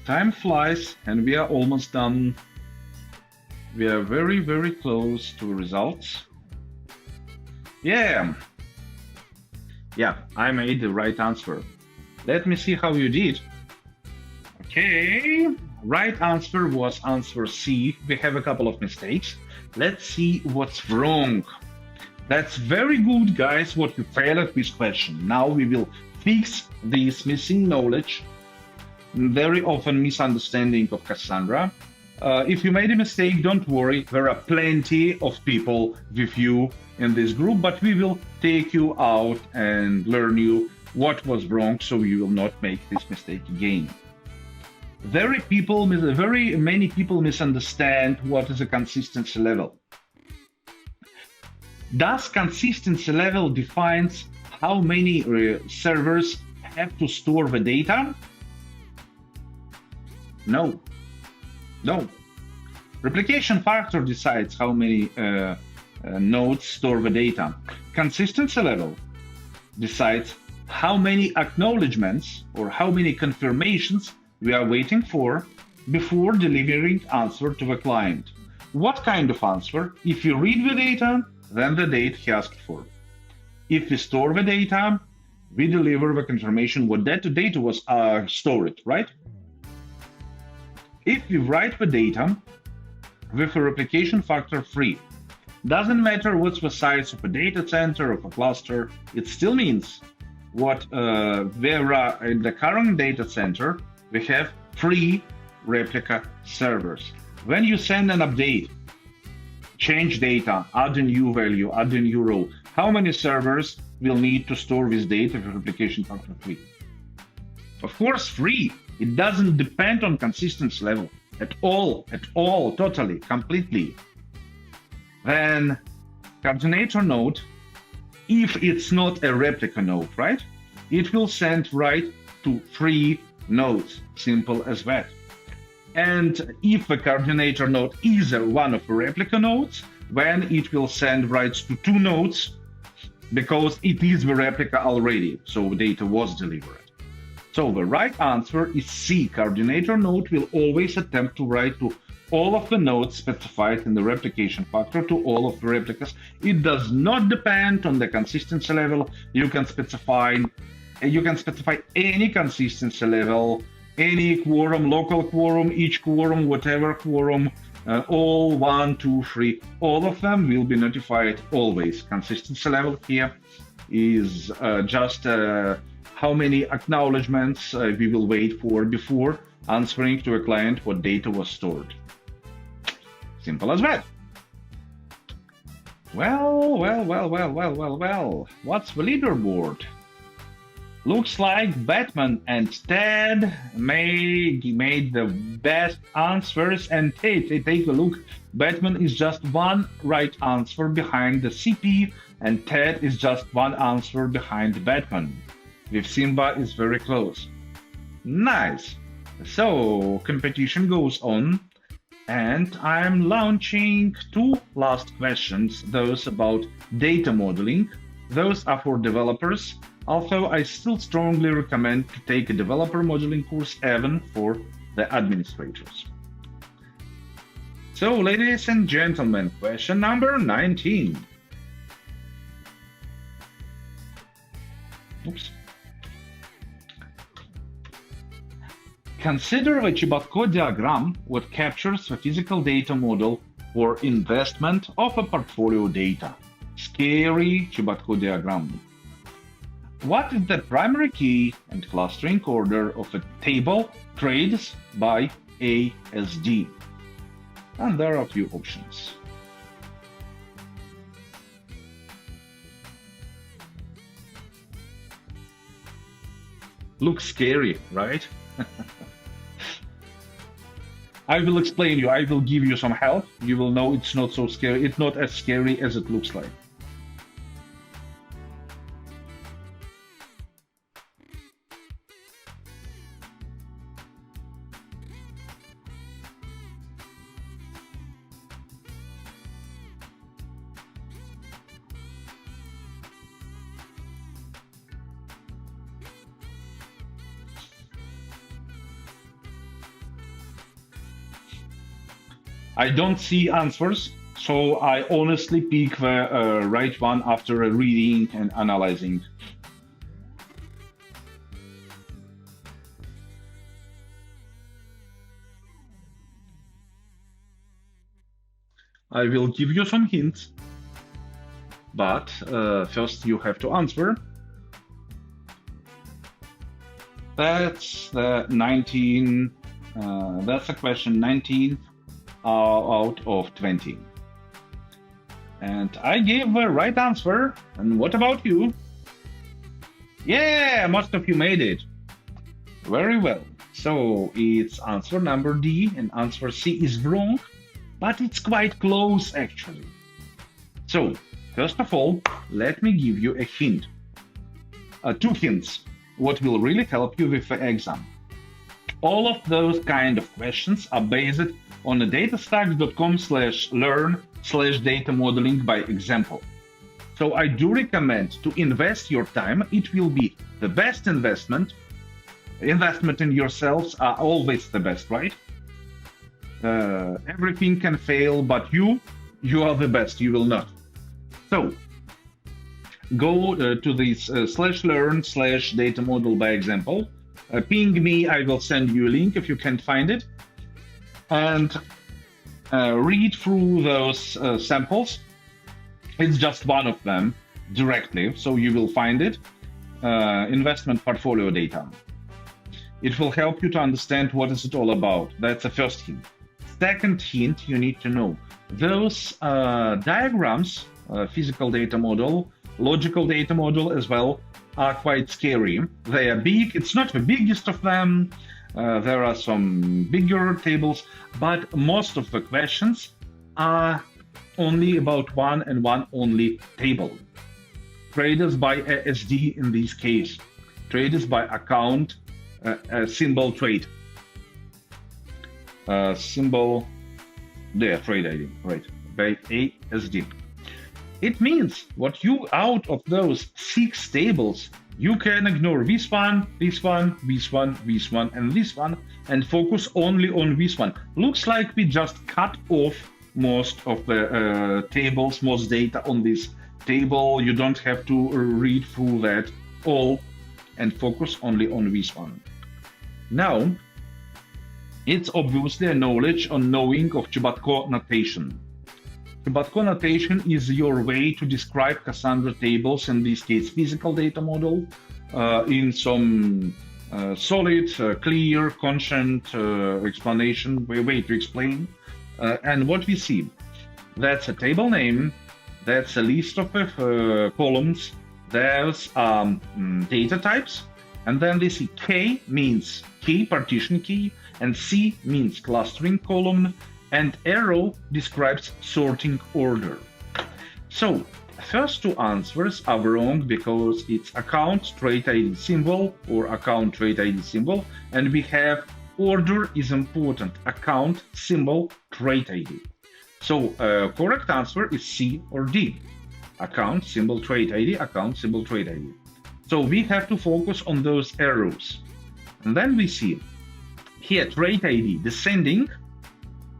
Time flies and we are almost done. We are very, very close to results. Yeah, I made the right answer. Let me see how you did. Okay, right answer was answer C. We have a couple of mistakes. Let's see what's wrong. That's very good, guys, what you failed at this question. Now we will fix this missing knowledge. Very often misunderstanding of Cassandra. If you made a mistake, don't worry. There are plenty of people with you in this group, but we will take you out and learn you what was wrong so you will not make this mistake again. Very many people misunderstand what is a consistency level. Does consistency level defines how many servers have to store the data? No. Replication factor decides how many nodes store the data. Consistency level decides how many acknowledgements or how many confirmations we are waiting for before delivering answer to the client. What kind of answer? If you read the data, then the date he asked for. If we store the data, we deliver the confirmation what that data was stored, right? If we write the data with a replication factor 3, doesn't matter what's the size of a data center, of a cluster, it still means what there are in the current data center, we have 3 replica servers. When you send an update, change data, add a new value, add a new row, how many servers will need to store this data with replication factor 3? Of course, 3. It doesn't depend on consistency level at all, totally, completely. Then coordinator node, if it's not a replica node, right? It will send right to 3 nodes, simple as that. And if the coordinator node is one of the replica nodes, then it will send writes to 2 nodes because it is the replica already, so data was delivered. So the right answer is C. Coordinator node will always attempt to write to all of the nodes specified in the replication factor to all of the replicas. It does not depend on the consistency level. You can specify any consistency level, any quorum, local quorum, each quorum, whatever quorum, all 1, 2, 3, all of them will be notified always. Consistency level here is just how many acknowledgements we will wait for before answering to a client what data was stored. Simple as that. Well. What's the leaderboard? Looks like Batman and Ted made the best answers, and take a look. Batman is just one right answer behind the CP, and Ted is just one answer behind Batman. With Simba is very close. Nice. So competition goes on, and I'm launching 2 last questions, those about data modeling. Those are for developers, although I still strongly recommend to take a developer modeling course even for the administrators. So, ladies and gentlemen, question number 19. Oops. Consider the Chebotaw diagram, what captures the physical data model for investment of a portfolio data. Scary Chebotaw diagram. What is the primary key and clustering order of a table trades by ASD? And there are a few options. Looks scary, right? I will explain you. I will give you some help. You will know it's not so scary. It's not as scary as it looks like. I don't see answers, so I honestly pick the right one after reading and analyzing. I will give you some hints, but first you have to answer. That's the 19. That's the question 19. Out of 20. And I gave the right answer. And what about you? Yeah, most of you made it. Very well. So it's answer number D, and answer C is wrong, but it's quite close actually. So, first of all, let me give you a hint. 2 hints, what will really help you with the exam. All of those kind of questions are based on the datastax.com/learn/data modeling by example. So I do recommend to invest your time. It will be the best investment. Investment in yourselves are always the best, right? Everything can fail, but you are the best. You will not. So go to this /learn/data model by example. Ping me. I will send you a link if you can't find it. And read through those samples. It's just one of them directly, so you will find it. Investment portfolio data. It will help you to understand what is it all about. That's the first hint. Second hint, you need to know those diagrams, physical data model, logical data model as well, are quite scary. They are big. It's not the biggest of them. There are some bigger tables, but most of the questions are only about one and one only table. Traders by ASD in this case. Traders by account, symbol trade. Symbol, there, trade ID, right, by ASD. It means what you, out of those 6 tables, You can ignore this one, this one, this one, this one, and this one, and focus only on this one. Looks like we just cut off most of the tables, most data on this table. You don't have to read through that all and focus only on this one. Now, it's obviously a knowledge on knowing of Chebotaw notation. Chebotaw notation is your way to describe Cassandra tables, in this case physical data model, in some solid, clear, conscient explanation, way to explain. And what we see, that's a table name, that's a list of columns, there's data types, and then we see K means key, partition key, and C means clustering column, and arrow describes sorting order. So first two answers are wrong because it's account trait ID symbol or account trait ID symbol, and we have order is important, account symbol trait ID. So correct answer is C or D, account symbol trait ID, account symbol trait ID. So we have to focus on those arrows. And then we see here trait ID descending,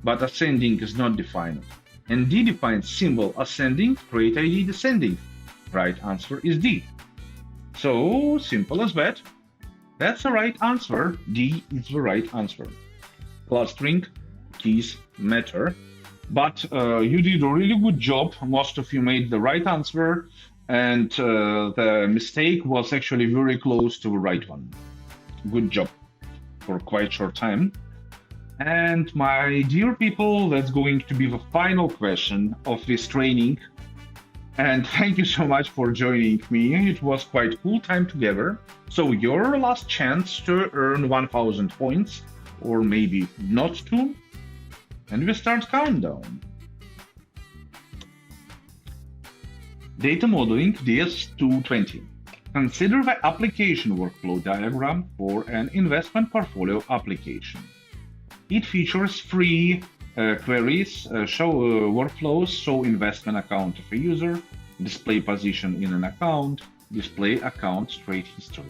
but ascending is not defined. And D defines symbol ascending, trait ID descending. Right answer is D. So simple as that. That's the right answer. D is the right answer. Clustering keys matter, but you did a really good job. Most of you made the right answer, and the mistake was actually very close to the right one. Good job for quite short time. And my dear people, that's going to be the final question of this training. And thank you so much for joining me. It was quite cool time together. So your last chance to earn 1000 points, or maybe not to. And we start countdown. Data modeling DS220. Consider the application workflow diagram for an investment portfolio application. It features three queries, show workflows, show investment account of a user, display position in an account, display account trade history.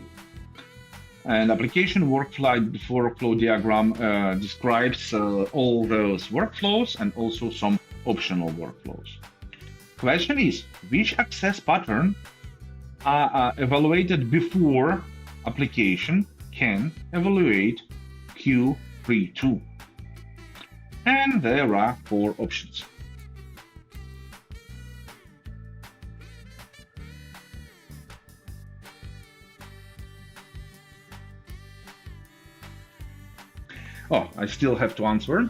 An application workflow diagram describes all those workflows and also some optional workflows. Question is, which access pattern are evaluated before application can evaluate Q32? And there are 4 options. Oh, I still have to answer.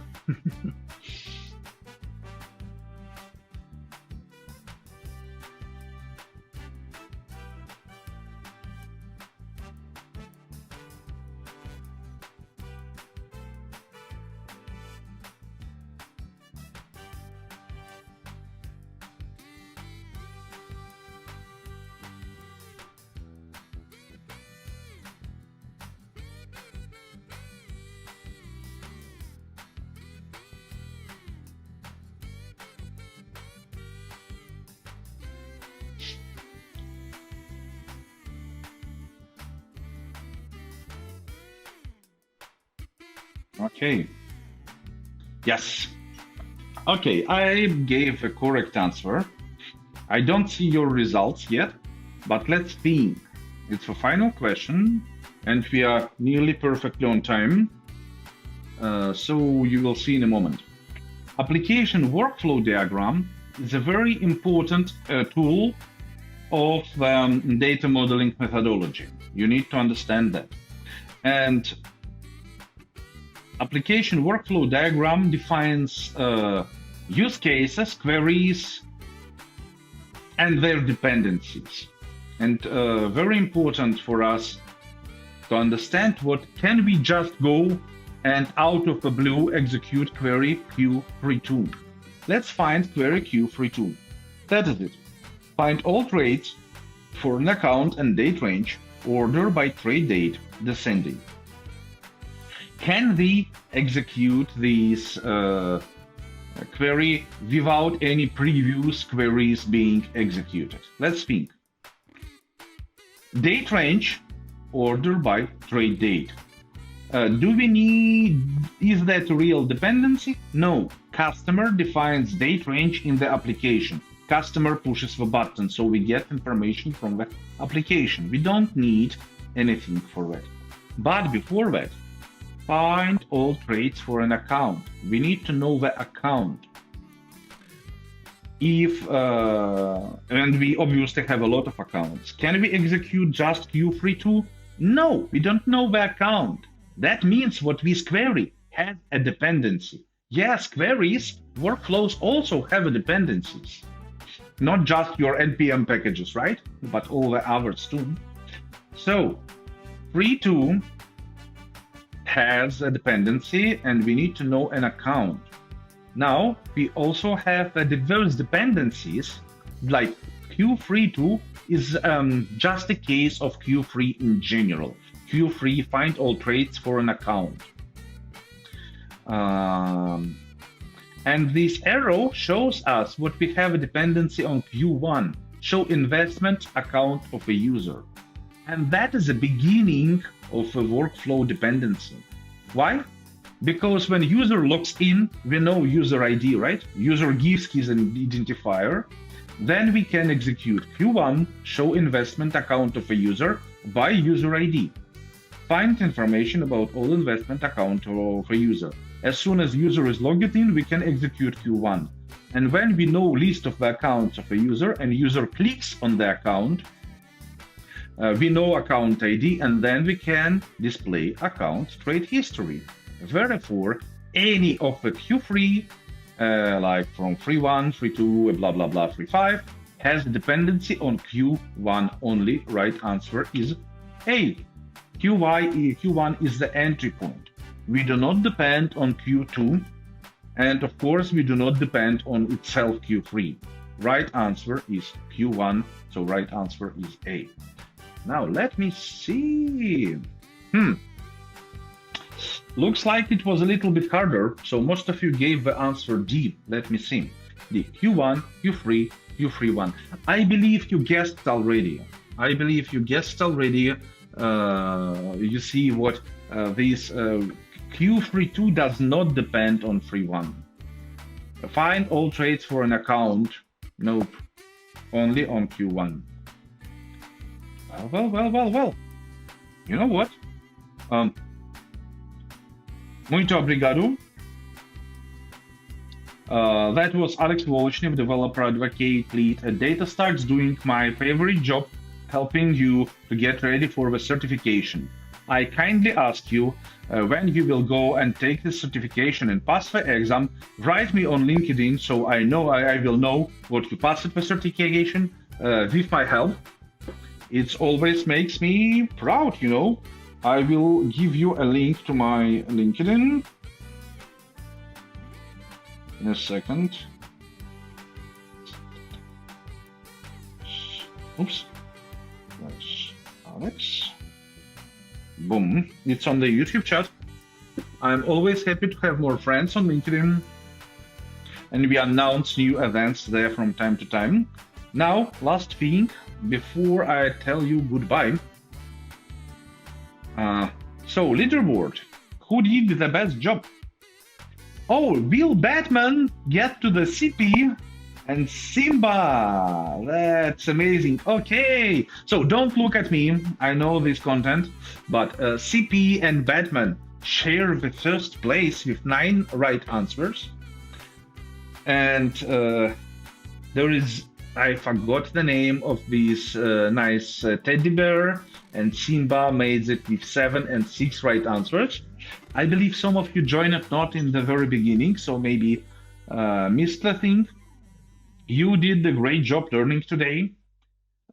Okay. Yes. Okay, I gave a correct answer. I don't see your results yet, but let's think. It's a final question, and we are nearly perfectly on time. So you will see in a moment. Application workflow diagram is a very important tool of data modeling methodology. You need to understand that. And application workflow diagram defines use cases, queries, and their dependencies. And very important for us to understand what can we just go and out of the blue execute query Q32. Let's find query Q32. That is it. Find all trades for an account and date range, order by trade date, descending. Can we execute this query without any previous queries being executed? Let's think. Date range, order by trade date. Do we need, is that a real dependency? No. Customer defines date range in the application. Customer pushes the button, so we get information from the application. We don't need anything for that. But before that, find all trades for an account. We need to know the account. And we obviously have a lot of accounts. Can we execute just Q32? No, we don't know the account. That means what this query has a dependency. Yes, queries, workflows also have dependencies. Not just your NPM packages, right? But all the others too. So, free2 has a dependency and we need to know an account. Now, we also have diverse dependencies, like Q32 is just a case of Q3 in general. Q3 find all trades for an account. And this arrow shows us what we have a dependency on Q1, show investment account of a user. And that is the beginning of a workflow dependency. Why? Because when user logs in, we know user ID, right? User gives his identifier. Then we can execute Q1, show investment account of a user by user ID. Find information about all investment account of a user. As soon as user is logged in, we can execute Q1. And when we know list of the accounts of a user and user clicks on the account, we know account ID, and then we can display account trade history. Therefore, any of the Q3, like from 3.1, 3.2, blah, blah, blah, 3.5, has a dependency on Q1 only. Right answer is A. Q1 is the entry point. We do not depend on Q2, and of course, we do not depend on itself Q3. Right answer is Q1, so right answer is A. Now, let me see. Looks like it was a little bit harder, so most of you gave the answer D. Let me see. D, Q1, Q3, Q31. I believe you guessed already. You see what this Q32 does not depend on 3.1. Find all trades for an account. Nope. Only on Q1. Well. You know what? Muito obrigado. That was Aleks Volochnev, developer advocate lead at DataStax, doing my favorite job, helping you to get ready for the certification. I kindly ask you, when you will go and take the certification and pass the exam, write me on LinkedIn so I know I will know what you passed the certification with my help. It always makes me proud, you know. I will give you a link to my LinkedIn in a second. Oops. That's Aleks. Boom. It's on the YouTube chat. I'm always happy to have more friends on LinkedIn, and we announce new events there from time to time. Now, last thing, before I tell you goodbye. So, leaderboard. Who did the best job? Oh, Will Batman get to the CP and Simba. That's amazing. Okay, so don't look at me. I know this content, but CP and Batman share the first place with 9 right answers. And there is, I forgot the name of this nice teddy bear, and Simba made it with 7 and 6 right answers. I believe some of you joined not in the very beginning, so maybe missed the thing. You did a great job learning today.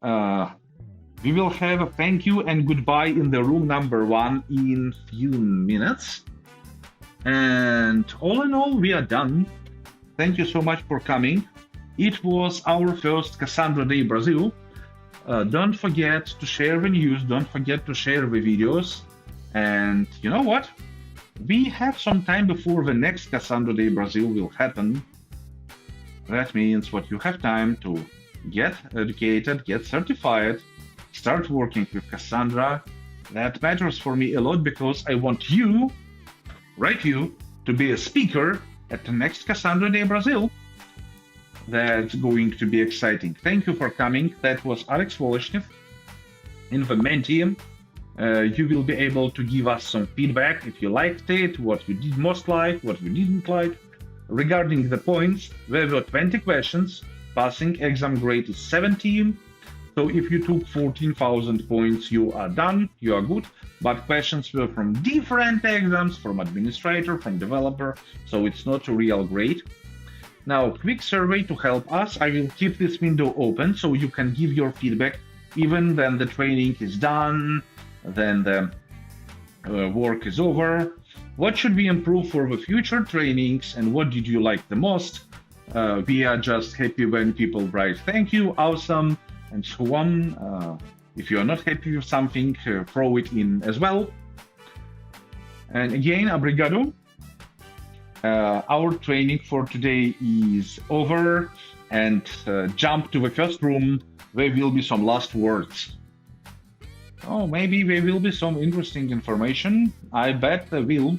We will have a thank you and goodbye in the room number 1 in few minutes. And all in all, we are done. Thank you so much for coming. It was our first Cassandra Day Brasil. Don't forget to share the news, don't forget to share the videos. And you know what? We have some time before the next Cassandra Day Brasil will happen. That means what you have time to get educated, get certified, start working with Cassandra. That matters for me a lot because I want you, right, you, to be a speaker at the next Cassandra Day Brasil. That's going to be exciting. Thank you for coming. That was Aleks Volochnev in the main team. You will be able to give us some feedback if you liked it, what you did most like, what you didn't like. Regarding the points, there were 20 questions. Passing exam grade is 17. So if you took 14,000 points, you are done, you are good. But questions were from different exams, from administrator, from developer, so it's not a real grade. Now, quick survey to help us. I will keep this window open so you can give your feedback even when the training is done, then the work is over. What should we improve for the future trainings and what did you like the most? We are just happy when people write thank you, awesome, and so on. If you are not happy with something, throw it in as well. And again, obrigado. Our training for today is over, and jump to the first room. There will be some last words. Oh, maybe there will be some interesting information. I bet there will.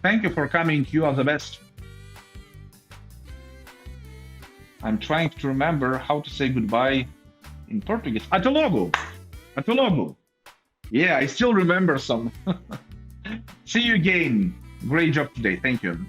Thank you for coming. You are the best. I'm trying to remember how to say goodbye in Portuguese. Até logo. Até logo. Yeah, I still remember some. See you again. Great job today. Thank you.